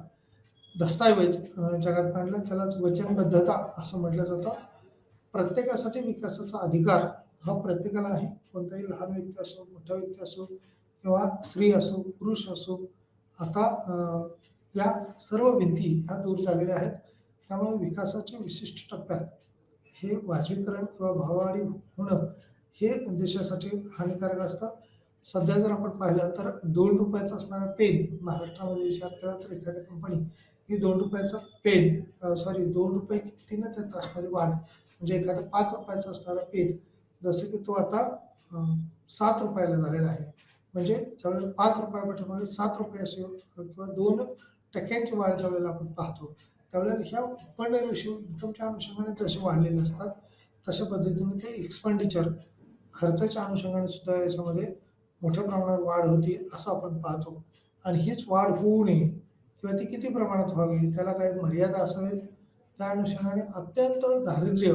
दस्तऐवज जगात काढला. त्यालाच वचनबद्धता असं म्हटलं जातं. प्रत्येकासाठी विकासाचा अधिकार हा प्रत्येकाला आहे. कोणताही लहान व्यक्ती असो, मोठा व्यक्ती असो किंवा स्त्री असो, पुरुष असो. आता या सर्व भिंती ह्या दूर झालेल्या आहेत. त्यामुळे विकासाच्या विशिष्ट टप्प्यात हे वाजवीकरण किंवा भाववाढी होणं हे देशासाठी हानिकारक असतं. सध्या जर आपण पाहिलं तर 2 रुपयाचा असणारा पेन महाराष्ट्रामध्ये विचार केला तर एखाद्या कंपनी ही 2 रुपयाचा पेन 2 रुपये किमतीनं त्यात असणारी वाढ म्हणजे एखादा 5 रुपयाचा असणारा पेन जसं की तो आता 7 रुपयाला झालेला आहे. म्हणजे ज्यावेळेला 5 रुपयापाठीमागे 7 रुपये असे किंवा 2% वाढ ज्यावेळेला आपण पाहतो त्यावेळेला ह्या उत्पन्न रेशो इन्कमच्या अनुषंगाने जसे वाढलेले असतात तशा पद्धतीने ते एक्सपेंडिचर खर्चाच्या अनुषंगाने सुद्धा याच्यामध्ये मोठ्या प्रमाणावर वाढ होती असं आपण पाहतो. आणि हीच वाढ होऊ नये किंवा ती किती प्रमाणात व्हावी त्याला काही मर्यादा असावेत. त्या अनुषंगाने अत्यंत दारिद्र्य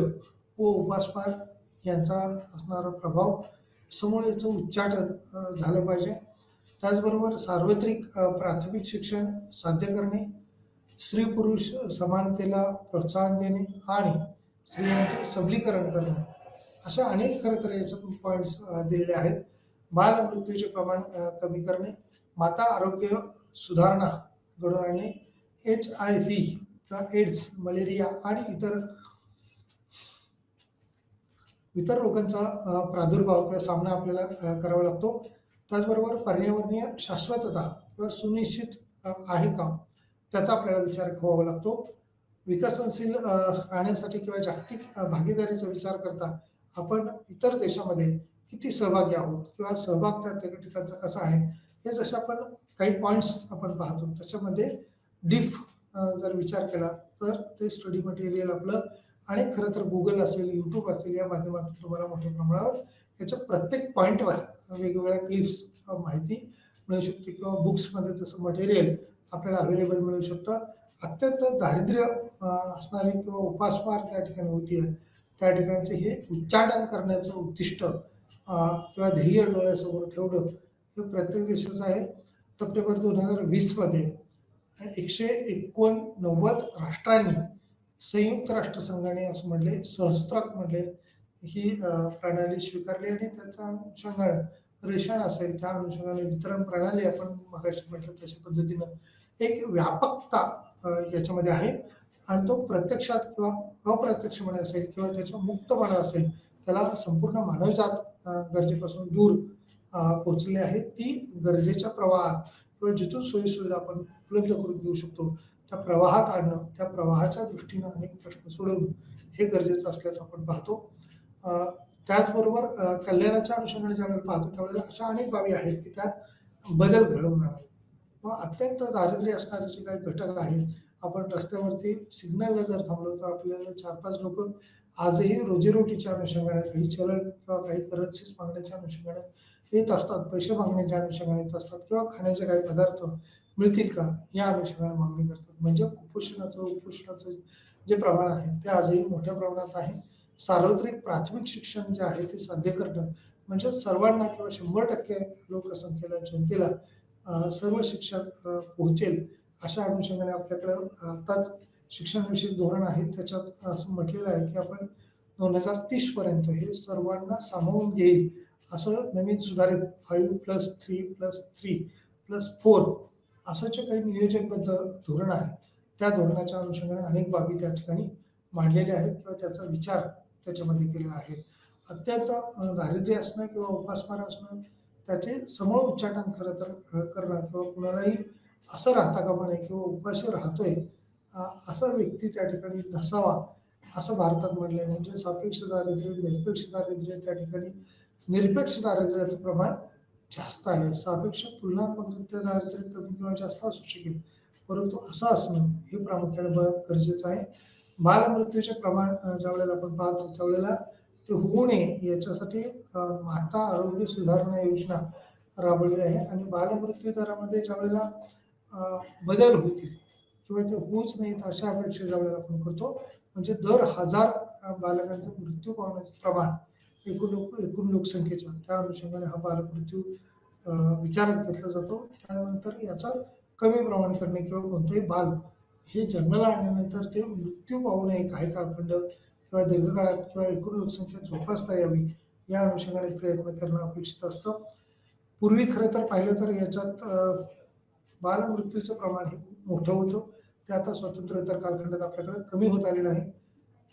व उपासमार यांचा असणारा प्रभाव समोर याचं उच्चाटन झालं पाहिजे. त्याचबरोबर सार्वत्रिक प्राथमिक शिक्षण साध्य करणे, स्त्री पुरुष समानतेला प्रोत्साहन देणे आणि स्त्रियांचे सबलीकरण करणे अशा अनेक खरं तर याचे पॉईंट्स दिलेले आहेत. बालमृत्यूचे प्रमाण कमी करणे, माता आरोग्य सुधारणा घडवून आणणे, HIV किंवा एड्स, मलेरिया आणि इतर रोगांचा प्रादुर्भाव किंवा सामना आपल्याला करावा लागतो. त्याचबरोबर पर्यावरणीय शाश्वतता किंवा सुनिश्चित आहे का त्याचा आपल्याला विचार करावा लागतो. विकसनशील राहण्यासाठी किंवा जागतिक भागीदारीचा विचार करता आपण इतर देशामध्ये किती सहभागी आहोत किंवा सहभाग त्या ठिकाणचा कसा आहे हे जसे आपण काही पॉईंट्स आपण पाहतो त्याच्यामध्ये डीफ जर विचार केला तर ते स्टडी मटेरियल आपलं आणि खरं तर गुगल असेल, यूट्यूब असेल या माध्यमातून तुम्हाला मोठ्या प्रमाणावर याच्या प्रत्येक पॉईंटवर वेगवेगळ्या क्लिप्स माहिती मिळू शकते किंवा बुक्समध्ये तसं मटेरियल आपल्याला अवेलेबल मिळू शकतं. अत्यंत दारिद्र्य असणारी किंवा उपासमार त्या ठिकाणी होती आहे त्या ठिकाणचे हे उच्चाटन करण्याचं उद्दिष्ट किंवा ध्येय डोळ्यासमोर ठेवणं हे प्रत्येक देशाचं आहे. सप्टेंबर 2020 मध्ये 189 राष्ट्रांनी संयुक्त राष्ट्रसंघाने असं म्हणले, सहस्त्रात म्हणले, ही प्रणाली स्वीकारली आणि त्याच्या अनुषंगाने रेशन असेल, त्या अनुषंगाने वितरण प्रणाली आपण मगाशी म्हटलं तशा पद्धतीनं एक व्यापकता याच्यामध्ये आहे. आणि तो प्रत्यक्षात किंवा अप्रत्यक्षपणे असेल किंवा त्याच्या मुक्तपणा असेल, त्याला संपूर्ण मानवजात गरजेपासून दूर पोहोचले आहे. ती गरजेच्या प्रवाहात किंवा जिथून सोयीसुविधा आपण उपलब्ध करून देऊ शकतो त्या प्रवाहात आणणं, त्या प्रवाहाच्या दृष्टीनं अनेक प्रश्न सोडवणं हे गरजेचं असल्याचं आपण पाहतो. त्याचबरोबर कल्याणाच्या अनुषंगाने ज्यावेळेला पाहतो त्यावेळेला अशा अनेक बाबी आहेत की त्यात बदल घडवणार आहेत. व अत्यंत दारिद्र्य असणारे जे काही घटक आहेत, आपण रस्त्यावरती सिग्नलला जर थांबलो तर आपल्याला 4-5 लोक आजही रोजीरोटीच्या अनुषंगाने, काही चलन किंवा काही करन्सीज मागण्याच्या अनुषंगाने येत असतात, पैसे मागण्याच्या अनुषंगाने येत असतात किंवा खाण्याचे काही पदार्थ मिळतील का या अनुषंगाने मागणी करतात. म्हणजे उपोषणाचं जे प्रमाण आहे ते आजही मोठ्या प्रमाणात आहे. सार्वत्रिक प्राथमिक शिक्षण जे आहे ते साध्य करणं म्हणजे सर्वांना किंवा 100% लोकसंख्येला, जनतेला सर्व शिक्षण पोहोचेल अशा अनुषंगाने आपल्याकडे आताच शिक्षणविषयक धोरण आहे. त्याच्यात असं म्हटलेलं आहे की आपण 2030 पर्यंत हे सर्वांना सामावून घेईल असं नवीन सुधारित 5+3+3+4 असं जे काही नियोजनबद्ध धोरण आहे, त्या धोरणाच्या अनुषंगाने अनेक बाबी त्या ठिकाणी मांडलेल्या आहेत किंवा त्याचा विचार त्याच्यामध्ये केलेला आहे. अत्यंत दारिद्र्य असणं किंवा उपासमार असणं त्याचे समूळ उच्चाटन खरं तर करणं किंवा कुणालाही असं राहता कामा नये किंवा उपाशी राहतोय असा व्यक्ती त्या ठिकाणी नसावा असं भारतात म्हटलंय. म्हणजे सापेक्ष दारिद्र्य, निरपेक्ष दारिद्र्य, त्या ठिकाणी निरपेक्ष दारिद्र्याचं प्रमाण जास्त आहे. सापेक्ष तुलनात्मक दारिद्र्य कमी किंवा जास्त असू शकेल, परंतु असं असणं हे प्रामुख्याने गरजेचं आहे. बालमृत्यूचे प्रमाण ज्यावेळेला आपण पाहतो त्यावेळेला ते होऊ नये याच्यासाठी माता आरोग्य सुधारणा योजना राबवली आहे आणि बालमृत्यू दरामध्ये ज्यावेळेला बदल होतील किंवा ते होऊच नाहीत अशा अपेक्षा ज्यावेळेला आपण करतो, म्हणजे दर 1000 बालकांचा मृत्यू पावण्याचं प्रमाण एकूण लोकसंख्येच्या त्या अनुषंगाने हा बालमृत्यू विचारात घेतला जातो. त्यानंतर याचा कमी प्रमाण करणे किंवा कोणतेही बाल हे जन्माला आणल्यानंतर ते मृत्यू पाहू नये काही कालखंड किंवा दीर्घकाळात किंवा एकूण लोकसंख्या जोपासता यावी या अनुषंगाने प्रयत्न करणं अपेक्षित असतं. पूर्वी खरं तर पाहिलं तर याच्यात बालमृत्यूचं प्रमाण हे खूप मोठं होतं. ते आता स्वातंत्र्योत्तर कालखंडात आपल्याकडे कमी होत आलेलं आहे.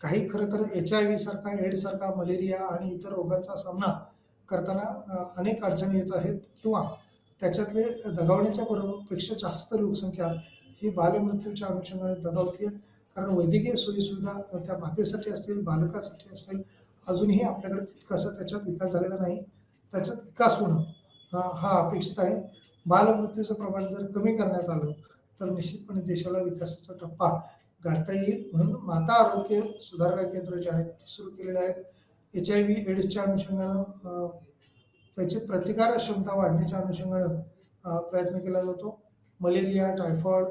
काही खरं तर HIV सारखा, एड्स सारखा, मलेरिया आणि इतर रोगांचा सामना करताना अनेक अडचणी येत आहेत किंवा त्याच्यातले दगावण्याच्या पेक्षा जास्त लोकसंख्या ही बालमृत्यूच्या अनुषंगाने दगावते. कारण वैद्यकीय सोयीसुविधा त्या मातेसाठी असतील, बालकासाठी असेल, अजूनही आपल्याकडे तितकासा त्याच्यात विकास झालेला नाही. त्याच्यात विकास होणं हा अपेक्षित आहे. बालमृत्यूचं प्रमाण जर कमी करण्यात आलं तर निश्चितपणे देशाला विकासाचा टप्पा गाठता येईल. म्हणून माता आरोग्य सुधारणा केंद्र जे आहेत ते सुरू केलेले आहेत. HIV एड्सच्या अनुषंगानं त्याची प्रतिकार क्षमता वाढण्याच्या अनुषंगानं प्रयत्न केला जातो. मलेरिया, टायफॉइड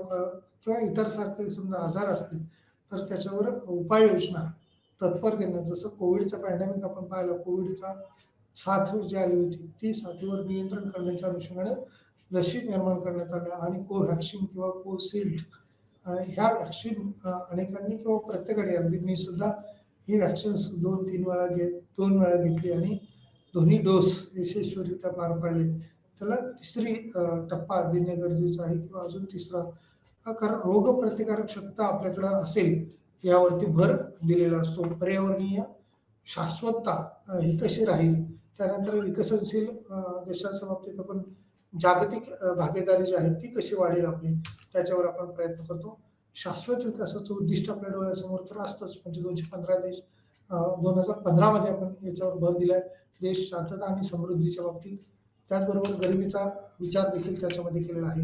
किंवा इतर सारखे समजा आजार असतील तर त्याच्यावर उपाययोजना तत्परतेनं, जसं कोविडचं पॅन्डेमिक आपण पाहिलं, कोविडचा साथ जी आली होती ती साथीवर नियंत्रण करण्याच्या अनुषंगाने लशी निर्माण करण्यात आल्या आणि कोव्हॅक्सिन किंवा कोशिल्ड ह्या वॅक्सिन अनेकांनी किंवा प्रत्येकाने, अगदी मी सुद्धा ही वॅक्सिन्स 2 वेळा घेतली आणि दोन्ही डोस यशस्वीरित्या पार पाडले. त्याला तिसरी टप्पा देणे गरजेचं आहे किंवा अजून तिसरा, कारण रोगप्रतिकारक क्षमता आपल्याकडं असेल यावरती भर दिलेला असतो. पर्यावरणीय शाश्वतता ही कशी राहील, त्यानंतर विकसनशील देशाच्या बाबतीत आपण जागतिक भागीदारी जी आहे ती कशी वाढेल आपली, त्याच्यावर आपण प्रयत्न करतो. शाश्वत विकासाचं उद्दिष्ट आपल्या डोळ्यासमोर तर असतंच. म्हणजे 215 देश 2015 मध्ये आपण याच्यावर भर दिलाय. देश शांतता आणि समृद्धीच्या बाबतीत, त्याचबरोबर गरिबीचा विचार देखील त्याच्यामध्ये केलेला आहे.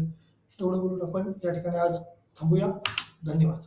एवढं बोलून आपण या ठिकाणी आज थांबूया. धन्यवाद.